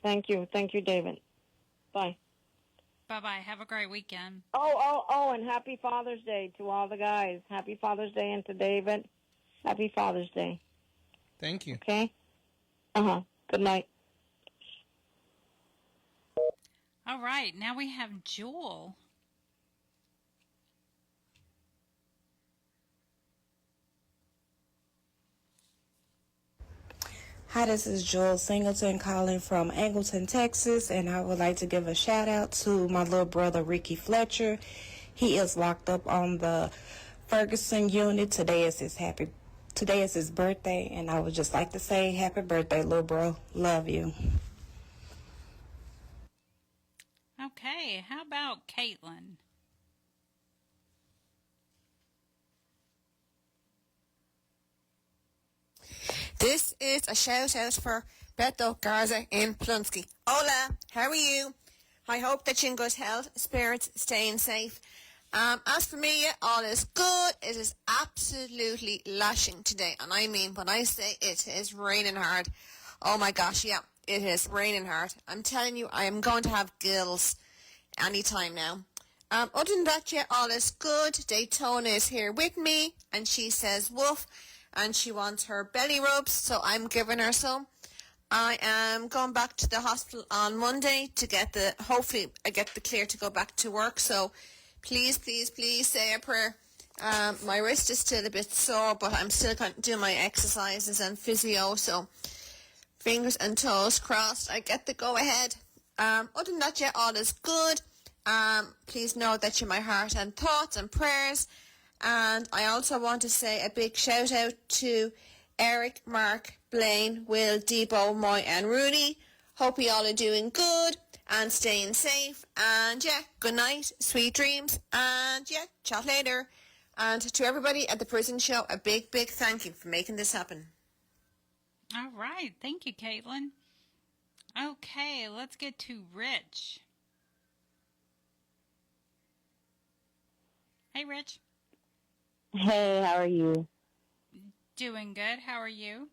Thank you, David. Bye. Bye-bye. Have a great weekend. Oh, and happy Father's Day to all the guys. Happy Father's Day, and to David, happy Father's Day. Thank you. Okay? Good night. All right, now we have Jewel. Hi, this is Jewel Singleton calling from Angleton, Texas, and I would like to give a shout out to my little brother Ricky Fletcher. He is locked up on the Ferguson unit. Today is his birthday, and I would just like to say happy birthday, little bro. Love you. Okay, how about Caitlin? This is a shout out for Beto Garza in Plunsky. Hola, how are you? I hope that you're in good health, spirits, staying safe. As for me, all is good. It is absolutely lashing today. And I mean, when I say it is raining hard, oh my gosh, yeah, it is raining hard. I'm telling you, I am going to have gills anytime now. Other than that, yeah, all is good. Daytona is here with me, and she says woof. and she wants her belly rubs, so I'm giving her some. I am going back to the hospital on Monday to hopefully I get the clear to go back to work, so please, please, please say a prayer. My wrist is still a bit sore, but I'm still going to do my exercises and physio, so fingers and toes crossed I get the go-ahead. Other than that, yeah, all is good. Please know that you're my heart and thoughts and prayers. And I also want to say a big shout out to Eric, Mark, Blaine, Will, Debo, Moy and Rooney. Hope you all are doing good and staying safe. And yeah, good night, sweet dreams, and yeah, chat later. And to everybody at the Prison Show, a big, big thank you for making this happen. All right. Thank you, Caitlin. Okay, let's get to Rich. Hey, Rich. Hey, how are you? Doing good. How are you?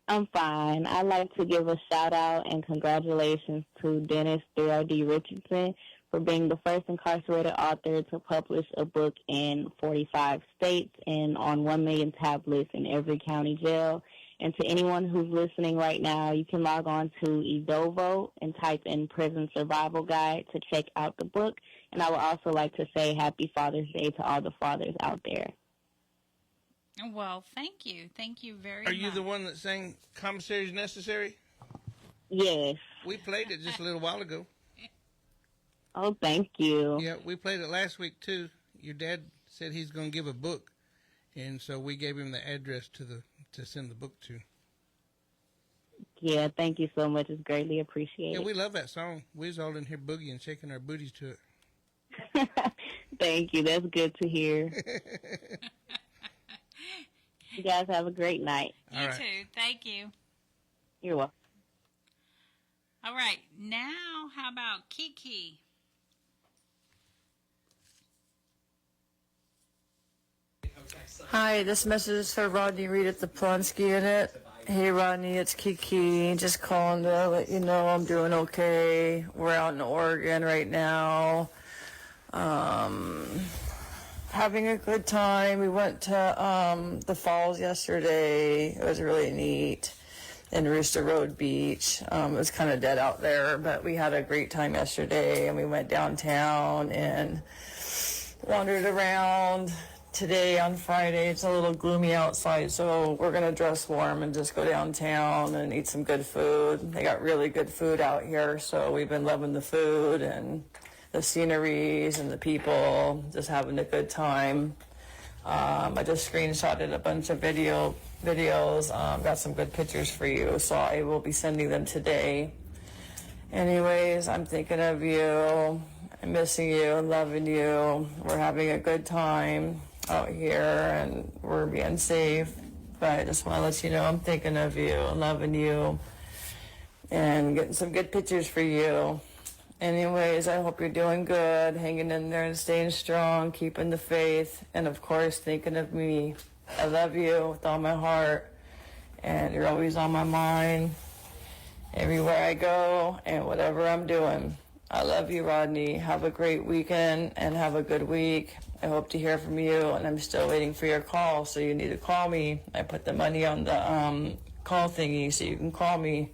I'm fine. I'd like to give a shout out and congratulations to Dennis 3RD Richardson for being the first incarcerated author to publish a book in 45 states and on 1 million tablets in every county jail. And to anyone who's listening right now, you can log on to Edovo and type in Prison Survival Guide to check out the book. And I would also like to say Happy Father's Day to all the fathers out there. Well, thank you. Thank you very much. Are you the one that sang Commissary is Necessary? Yes. We played it just a little while ago. Oh, thank you. Yeah, we played it last week, too. Your dad said he's going to give a book, and so we gave him the address to send the book to. Yeah, thank you so much. It's greatly appreciated. Yeah, we love that song. We was all in here boogieing, shaking our booties to it. Thank you. That's good to hear. You guys have a great night. You too. Thank you. You're welcome. All right. Now, how about Kiki? Hi, this message is for Rodney Reed at the Plonsky Unit. Hey Rodney, it's Kiki. Just calling to let you know I'm doing okay. We're out in Oregon right now. Having a good time. We went to the falls yesterday. It was really neat. In Rooster Road Beach. It was kind of dead out there, but we had a great time yesterday, and we went downtown and wandered around. Today on Friday, it's a little gloomy outside, so we're going to dress warm and just go downtown and eat some good food. They got really good food out here, so we've been loving the food and the sceneries and the people, just having a good time. I just screenshotted a bunch of videos, got some good pictures for you, so I will be sending them today. Anyways, I'm thinking of you, I'm missing you, loving you. We're having a good time out here and we're being safe, but I just want to let you know I'm thinking of you, loving you, and getting some good pictures for you. Anyways, I hope you're doing good, hanging in there and staying strong, keeping the faith, and of course thinking of me. I love you with all my heart, and you're always on my mind everywhere I go and whatever I'm doing. I love you, Rodney. Have a great weekend and have a good week. I hope to hear from you, and I'm still waiting for your call, so you need to call me. I put the money on the call thingy, so you can call me.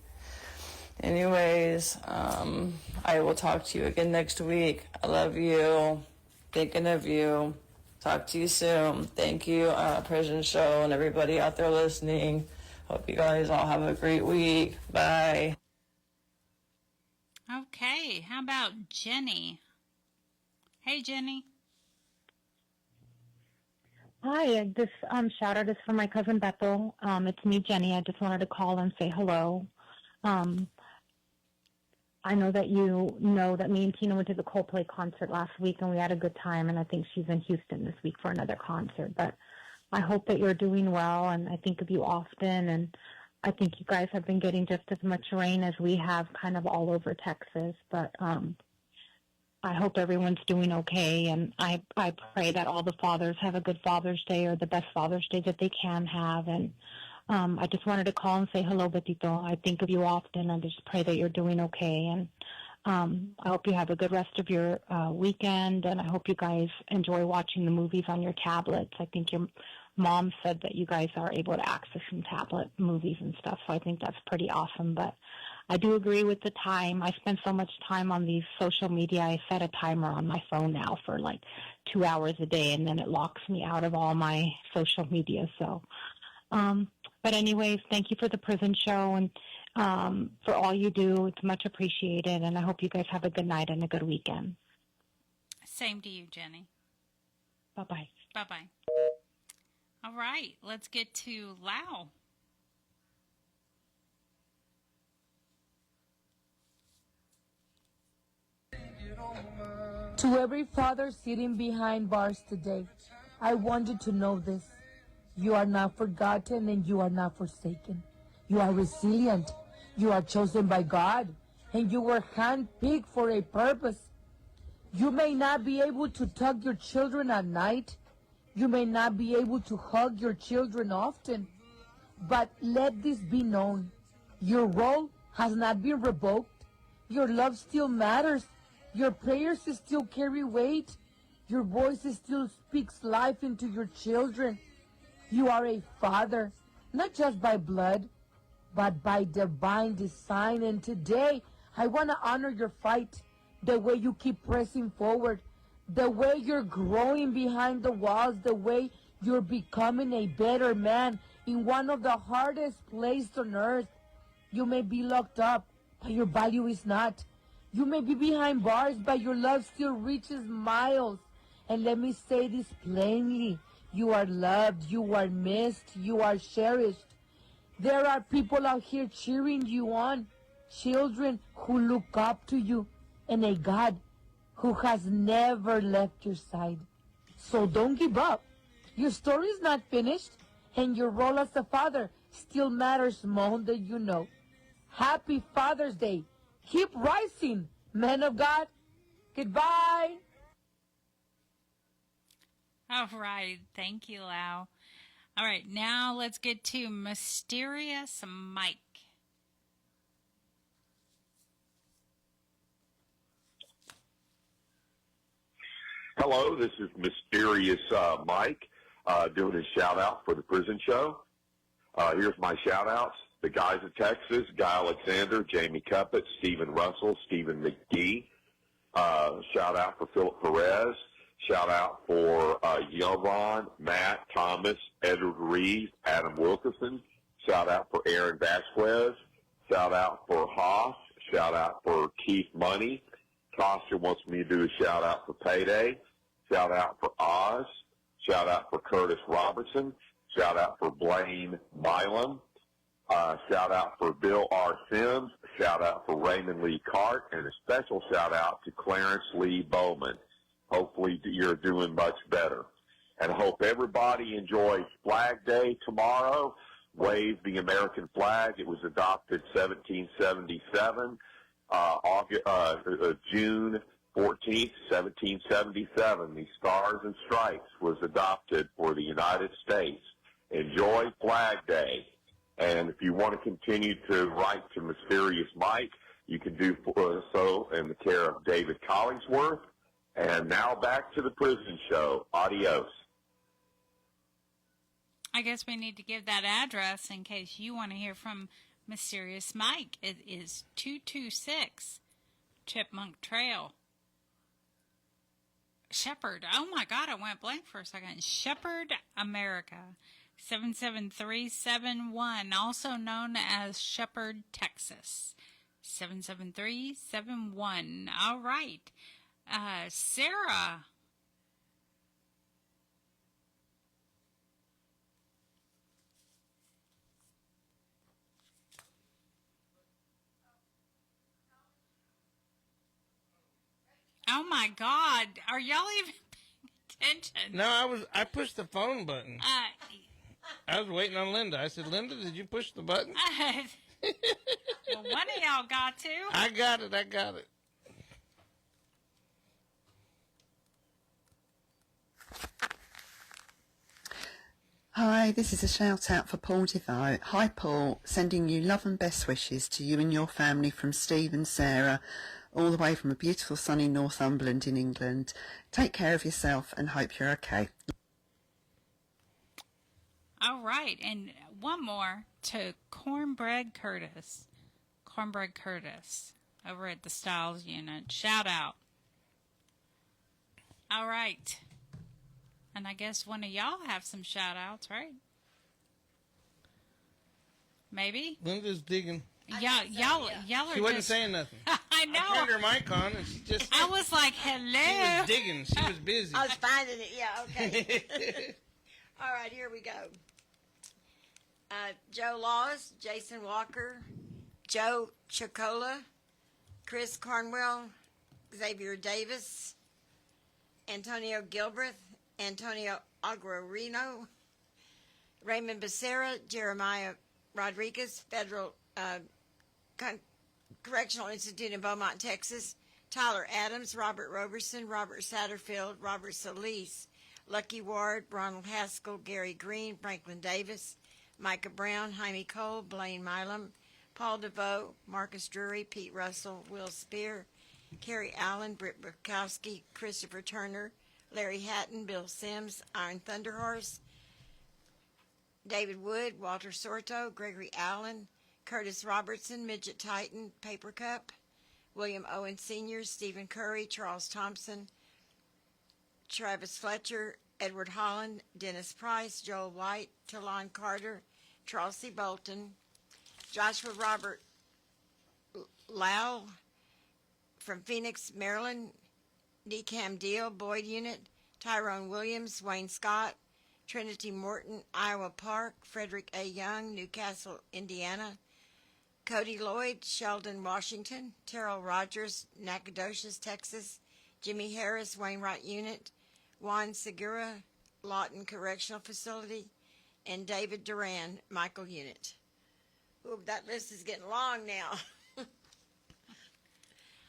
Anyways, I will talk to you again next week. I love you. Thinking of you. Talk to you soon. Thank you, Prison Show, and everybody out there listening. Hope you guys all have a great week. Bye. Okay, how about Jenny? Hey, Jenny. Hi, this shout out is for my cousin Bethel. It's me, Jenny. I just wanted to call and say hello. I know that you know that me and Tina went to the Coldplay concert last week, and we had a good time, and I think she's in Houston this week for another concert. But I hope that you're doing well, and I think of you often, and I think you guys have been getting just as much rain as we have kind of all over Texas. But I hope everyone's doing okay, and I pray that all the fathers have a good Father's Day or the best Father's Day that they can have. And I just wanted to call and say hello, Betito. I think of you often. I just pray that you're doing okay, and I hope you have a good rest of your weekend, and I hope you guys enjoy watching the movies on your tablets. I think your Mom said that you guys are able to access some tablet movies and stuff, so I think that's pretty awesome. But I do agree with the time. I spend so much time on these social media. I set a timer on my phone now for like 2 hours a day, and then it locks me out of all my social media. So, but anyways, thank you for the prison show and for all you do. It's much appreciated, and I hope you guys have a good night and a good weekend. Same to you, Jenny. Bye-bye. Bye-bye. All right, let's get to Lau. To every father sitting behind bars today, I want you to know this. You are not forgotten and you are not forsaken. You are resilient. You are chosen by God, and you were handpicked for a purpose. You may not be able to tuck your children at night. You may not be able to hug your children often. But let this be known. Your role has not been revoked. Your love still matters. Your prayers still carry weight. Your voice still speaks life into your children. You are a father, not just by blood, but by divine design. And today, I want to honor your fight, the way you keep pressing forward, the way you're growing behind the walls, the way you're becoming a better man in one of the hardest places on earth. You may be locked up, but your value is not. You may be behind bars, but your love still reaches miles. And let me say this plainly. You are loved, you are missed, you are cherished. There are people out here cheering you on, children who look up to you, and a God who has never left your side. So don't give up. Your story is not finished, and your role as a father still matters more than you know. Happy Father's Day. Keep rising, men of God. Goodbye. All right. Thank you, Lau. All right. Now let's get to Mysterious Mike. Hello, this is Mysterious Mike doing a shout-out for the prison show. Here's my shout-outs. The guys of Texas, Guy Alexander, Jamie Cuppett, Stephen Russell, Stephen McGee. Shout-out for Philip Perez. Shout-out for Yovan, Matt, Thomas, Edward Reeves, Adam Wilkerson. Shout-out for Aaron Vasquez. Shout-out for Haas. Shout-out for Keith Money. Costa wants me to do a shout-out for Payday. Shout-out for Oz. Shout-out for Curtis Robertson. Shout-out for Blaine Milam. Shout-out for Bill R. Sims. Shout-out for Raymond Lee Cart. And a special shout-out to Clarence Lee Bowman. Hopefully you're doing much better. And I hope everybody enjoys Flag Day tomorrow. Wave the American flag. It was adopted 1777. June 14th, 1777, the Stars and Stripes was adopted for the United States. Enjoy Flag Day. And if you want to continue to write to Mysterious Mike, you can do so in the care of David Collingsworth. And now back to the prison show. Adios. I guess we need to give that address in case you want to hear from Mysterious Mike. It is 226 Chipmunk Trail. Shepherd. Oh my God, I went blank for a second. Shepherd, America. 77371, also known as Shepherd, Texas. 77371. All right. Sarah. Oh my God! Are y'all even paying attention? No, I pushed the phone button. I was waiting on Linda. I said, Linda, did you push the button? Well, one of y'all got to. I got it. Hi, this is a shout out for Paul Devoe. Hi Paul, sending you love and best wishes to you and your family from Steve and Sarah, all the way from a beautiful sunny Northumberland in England. Take care of yourself and hope you're okay. All right, and one more to Cornbread Curtis. Cornbread Curtis over at the Styles Unit. Shout out. All right. And I guess one of y'all have some shout outs, right? Maybe? Linda's digging. Y'all are She wasn't just saying nothing. I know. I turned her mic on and she just... I was like, hello. She was digging. She was busy. I was finding it. Yeah, okay. All right, here we go. Joe Laws, Jason Walker, Joe Chocola, Chris Cornwell, Xavier Davis, Antonio Gilbreth, Antonio Aguarino, Raymond Becerra, Jeremiah Rodriguez, Federal Correctional Institute in Beaumont, Texas, Tyler Adams, Robert Roberson, Robert Satterfield, Robert Solis, Lucky Ward, Ronald Haskell, Gary Green, Franklin Davis, Micah Brown, Jaime Cole, Blaine Milam, Paul DeVoe, Marcus Drury, Pete Russell, Will Spear, Carrie Allen, Britt Bukowski, Christopher Turner, Larry Hatton, Bill Sims, Iron Thunderhorse, David Wood, Walter Sorto, Gregory Allen, Curtis Robertson, Midget Titan, Paper Cup, William Owen Sr., Stephen Curry, Charles Thompson, Travis Fletcher, Edward Holland, Dennis Price, Joel White, Talon Carter, Charles C. Bolton, Joshua Robert Lau from Phoenix, Maryland, DeCam Deal, Boyd Unit, Tyrone Williams, Wayne Scott, Trinity Morton, Iowa Park, Frederick A. Young, Newcastle, Indiana, Cody Lloyd, Sheldon, Washington, Terrell Rogers, Nacogdoches, Texas, Jimmy Harris, Wainwright Unit, Juan Segura, Lawton Correctional Facility, and David Duran, Michael Unit. Ooh, that list is getting long now.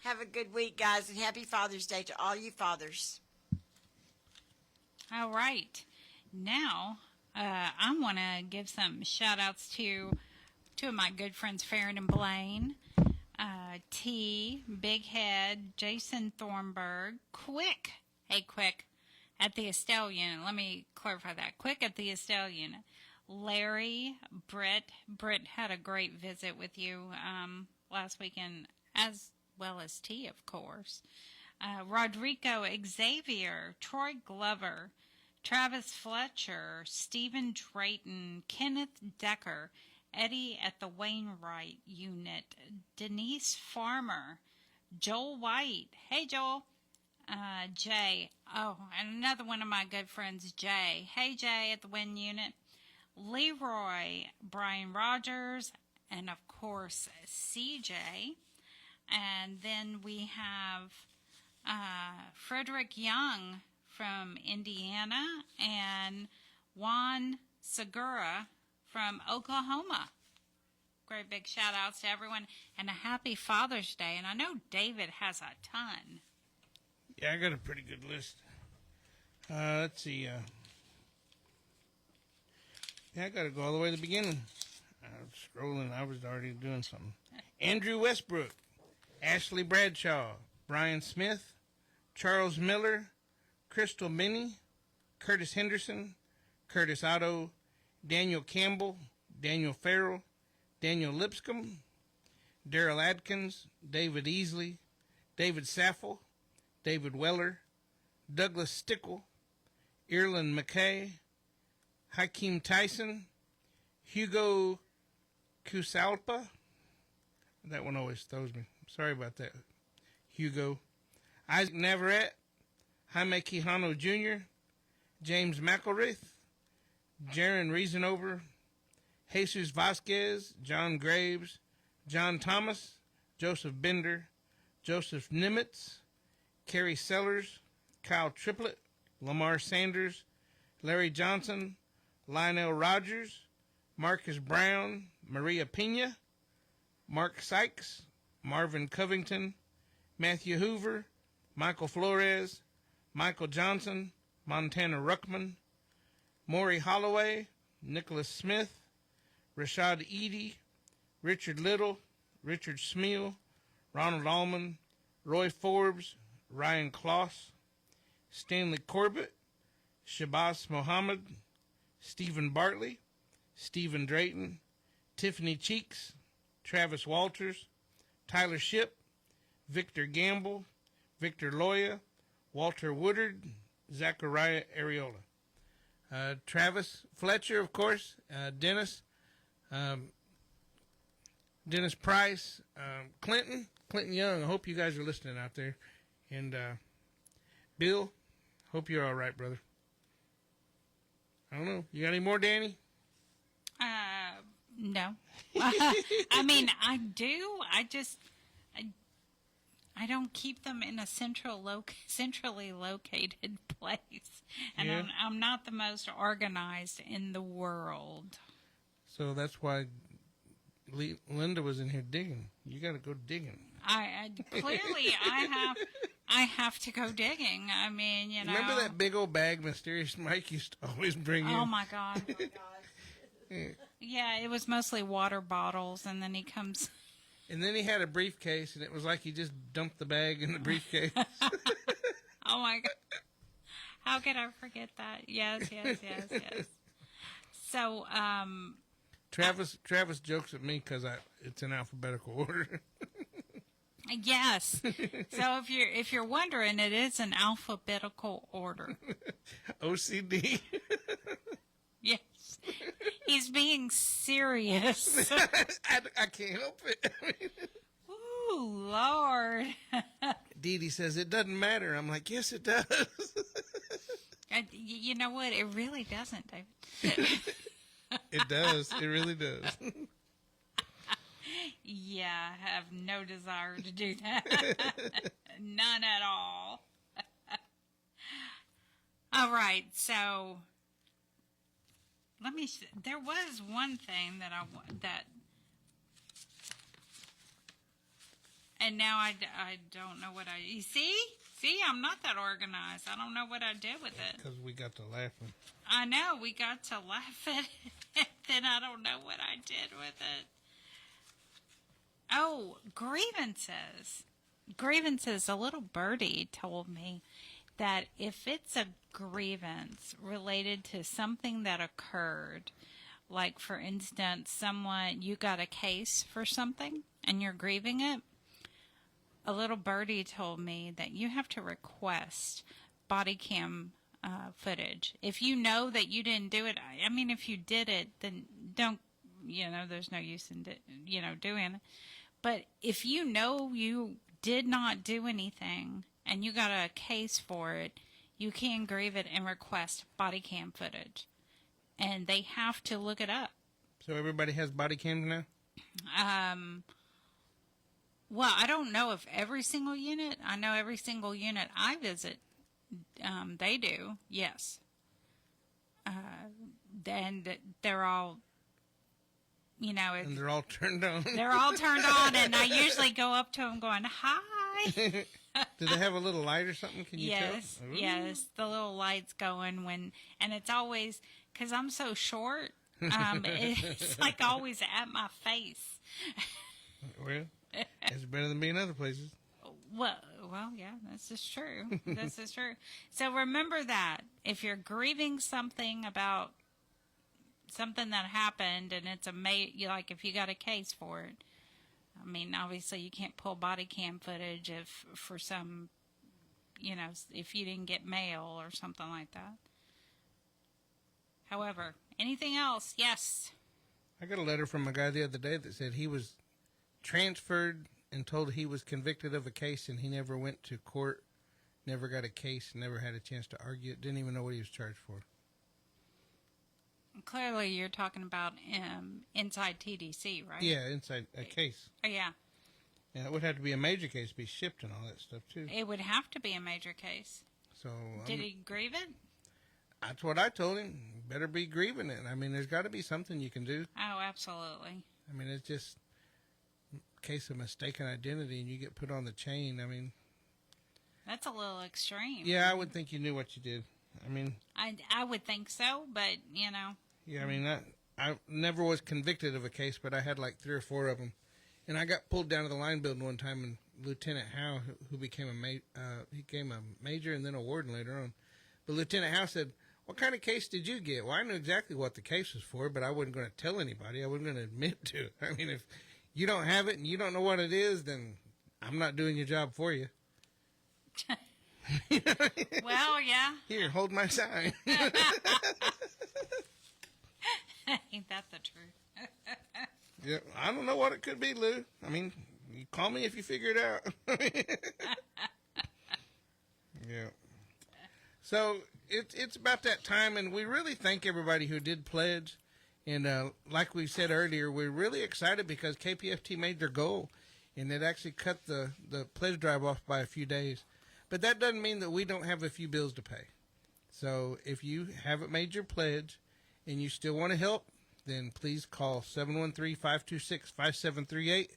Have a good week, guys, and happy Father's Day to all you fathers. All right. Now, I want to give some shout-outs to two of my good friends, Farron and Blaine, T, Big Head, Jason Thornburg, Quick at the Estelle Unit. Let me clarify that. Quick at the Estelle Unit. Larry, Britt had a great visit with you last weekend, as well as T, of course. Rodrigo Xavier, Troy Glover, Travis Fletcher, Stephen Drayton, Kenneth Decker, Eddie at the Wainwright Unit, Denise Farmer, Joel White. Hey, Joel. Jay. Oh, and another one of my good friends, Jay. Hey, Jay at the Win Unit. Leroy, Brian Rogers, and, of course, CJ. And then we have Frederick Young from Indiana and Juan Segura from Oklahoma. Great big shout outs to everyone and a happy Father's Day. And I know David has a ton. Yeah, I got a pretty good list. Let's see. Yeah, I got to go all the way to the beginning. I was scrolling. I was already doing something. Andrew Westbrook, Ashley Bradshaw, Brian Smith, Charles Miller, Crystal Minnie, Curtis Henderson, Curtis Otto, Daniel Campbell, Daniel Farrell, Daniel Lipscomb, Daryl Adkins, David Easley, David Saffel, David Weller, Douglas Stickle, Ireland McKay, Hakeem Tyson, Hugo Kusalpa. That one always throws me. Sorry about that, Hugo. Isaac Navarrete, Jaime Quijano Jr., James McElrath, Jaron Reasonover, Jesus Vasquez, John Graves, John Thomas, Joseph Bender, Joseph Nimitz, Kerry Sellers, Kyle Triplett, Lamar Sanders, Larry Johnson, Lionel Rogers, Marcus Brown, Maria Pena, Mark Sykes, Marvin Covington, Matthew Hoover, Michael Flores, Michael Johnson, Montana Ruckman, Maury Holloway, Nicholas Smith, Rashad Eady, Richard Little, Richard Smeal, Ronald Allman, Roy Forbes, Ryan Kloss, Stanley Corbett, Shabazz Mohammed, Stephen Bartley, Stephen Drayton, Tiffany Cheeks, Travis Walters, Tyler Ship, Victor Gamble, Victor Loya, Walter Woodard, Zachariah Areola. Travis Fletcher, of course, Dennis Price, Clinton Young. I hope you guys are listening out there. And Bill, hope you're all right, brother. I don't know. You got any more, Dani? No. I mean, I do. I don't keep them in a centrally located place. And Yeah. I'm not the most organized in the world. So that's why Linda was in here digging. You got to go digging. Clearly I have to go digging. I mean, you know. Remember that big old bag Mysterious Mike used to always bring in? Oh my God. Yeah, it was mostly water bottles, and then he comes. And then he had a briefcase, and it was like he just dumped the bag in the briefcase. Oh my God. How could I forget that? Yes. So, Travis jokes at me because it's in alphabetical order. Yes. So if you're wondering, it is an alphabetical order. OCD. Yes. He's being serious. I can't help it. Ooh, Lord. Dee Dee says it doesn't matter. I'm like, yes, it does. You know what? It really doesn't, David. It does. It really does. Yeah, I have no desire to do that. None at all. All right, so let me. There was one thing that, and now I don't know what you see. I'm not that organized. I don't know what I did with it. Because we got to laughing. I know we got to laugh at it, then I don't know what I did with it. Oh, grievances. Grievances. A little birdie told me that if it's a grievance related to something that occurred, like for instance, you got a case for something and you're grieving it, a little birdie told me that you have to request body cam footage. If you know that you didn't do it, I mean, if you did it, then don't, there's no use in, doing it. But if you know you did not do anything and you got a case for it, you can grieve it and request body cam footage. And they have to look it up. So everybody has body cams now? Well, I don't know if every single unit. I know every single unit I visit, they do, yes. And they're all, and they're all turned on. They're all turned on, and I usually go up to them going, hi. Do they have a little light or something? Can you tell? Yes, the little light's going and it's always, because I'm so short, it's like always at my face. Well, it's better than being other places. Well, yeah, this is true. This is true. So remember that if you're grieving something about something that happened, and it's like if you got a case for it, I mean, obviously you can't pull body cam footage if for some, if you didn't get mail or something like that. However, anything else? Yes. I got a letter from a guy the other day that said he was transferred and told he was convicted of a case, and he never went to court, never got a case, never had a chance to argue it, didn't even know what he was charged for. Clearly, you're talking about inside TDC, right? Yeah, inside a case. Oh, yeah. Yeah, it would have to be a major case to be shipped and all that stuff, too. It would have to be a major case. So did he grieve it? That's what I told him. Better be grieving it. I mean, there's got to be something you can do. Oh, absolutely. I mean, it's just a case of mistaken identity, and you get put on the chain. I mean, that's a little extreme. Yeah, I would think you knew what you did. I mean, I would think so, but Yeah, I mean, I never was convicted of a case, but I had like 3 or 4 of them, and I got pulled down to the line building one time, and Lieutenant Howe, who became a major and then a warden later on, but Lieutenant Howe said, what kind of case did you get? Well, I knew exactly what the case was for, but I wasn't going to tell anybody. I wasn't going to admit to it. I mean, if you don't have it and you don't know what it is, then I'm not doing your job for you. Well, yeah. Here, hold my sign. Ain't that the truth? Yeah, I don't know what it could be, Lou. I mean, you call me if you figure it out. Yeah. So it's about that time, and we really thank everybody who did pledge. And like we said earlier, we're really excited because KPFT made their goal, and it actually cut the pledge drive off by a few days. But that doesn't mean that we don't have a few bills to pay. So if you haven't made your pledge and you still want to help, then please call 713-526-5738,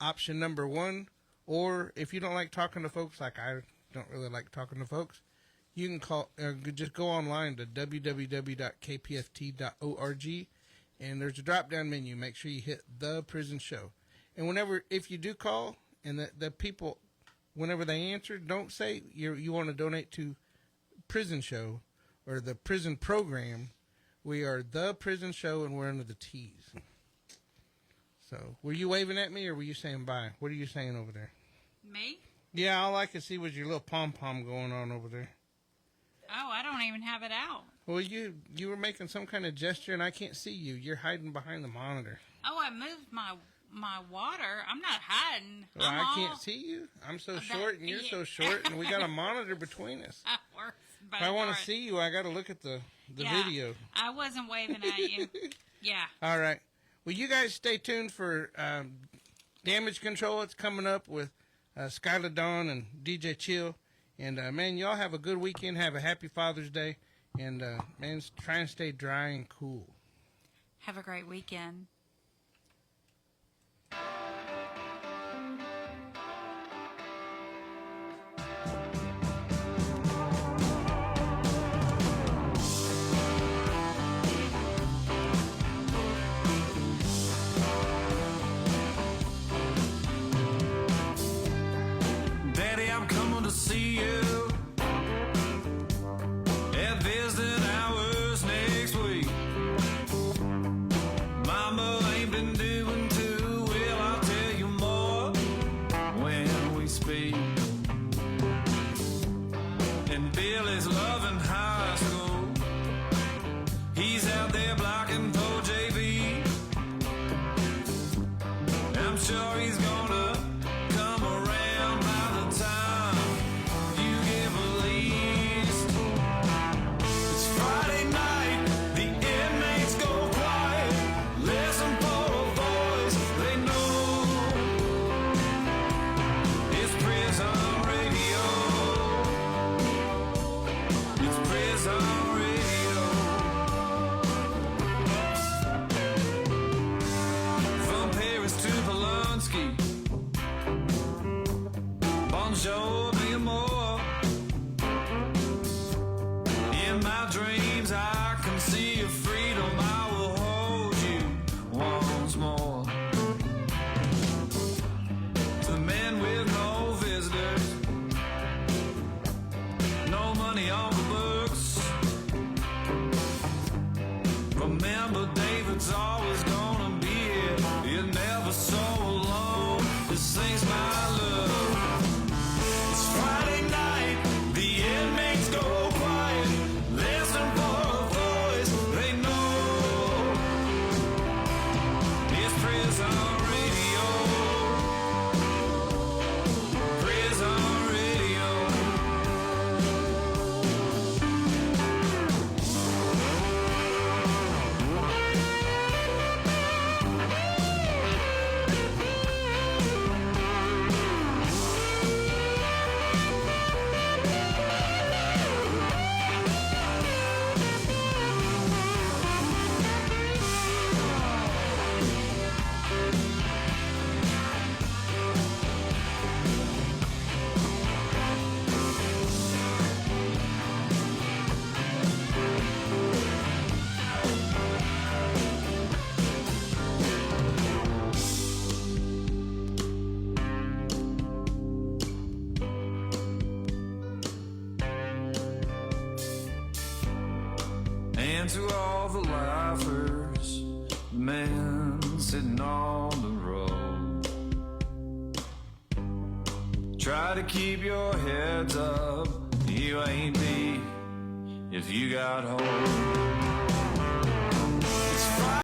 option number 1. Or if you don't like talking to folks, like I don't really like talking to folks, you can call or just go online to www.kpft.org, and there's a drop-down menu. Make sure you hit The Prison Show. And if you do call, and the people, whenever they answer, don't say you want to donate to Prison Show or the prison program. We are The Prison Show, and we're under the T's. So, were you waving at me, or were you saying bye? What are you saying over there? Me? Yeah, all I could see was your little pom-pom going on over there. Oh, I don't even have it out. Well, you were making some kind of gesture, and I can't see you. You're hiding behind the monitor. Oh, I moved my water. I'm not hiding. Well, I can't see you. I'm so short, and you're so short, and we got a monitor between us. If I want to see you, I got to look at the video. I wasn't waving at you. Yeah. All right. Well, you guys stay tuned for Damage Control. It's coming up with Skyla Dawn and DJ Chill. And, man, y'all have a good weekend. Have a happy Father's Day. And, man, try and stay dry and cool. Have a great weekend. Daddy, I'm coming to see you at visiting hours next week. Mama ain't been doing too well, I'll tell you more when we speak. And Billy's loving high school. He's out there blocking for JV. I'm sure he's gonna come around by the time you give a least. It's Friday night, the inmates go quiet. Listen for a voice they know. It's prison radio. It's prison radio. From Paris to Polanski. Bonjour, be more. In my dreams, I can see your freedom. I will hold you once more. To the men with no visitors, no money on the books. Remember, David's always gonna be here. You're never so alone. This thing's my love. It's Friday night, the inmates go quiet. Listen for a voice they know. It's prison radio. Prison radio. And to all the laughers, men sitting on the road, try to keep your heads up. You ain't deep if you got hope.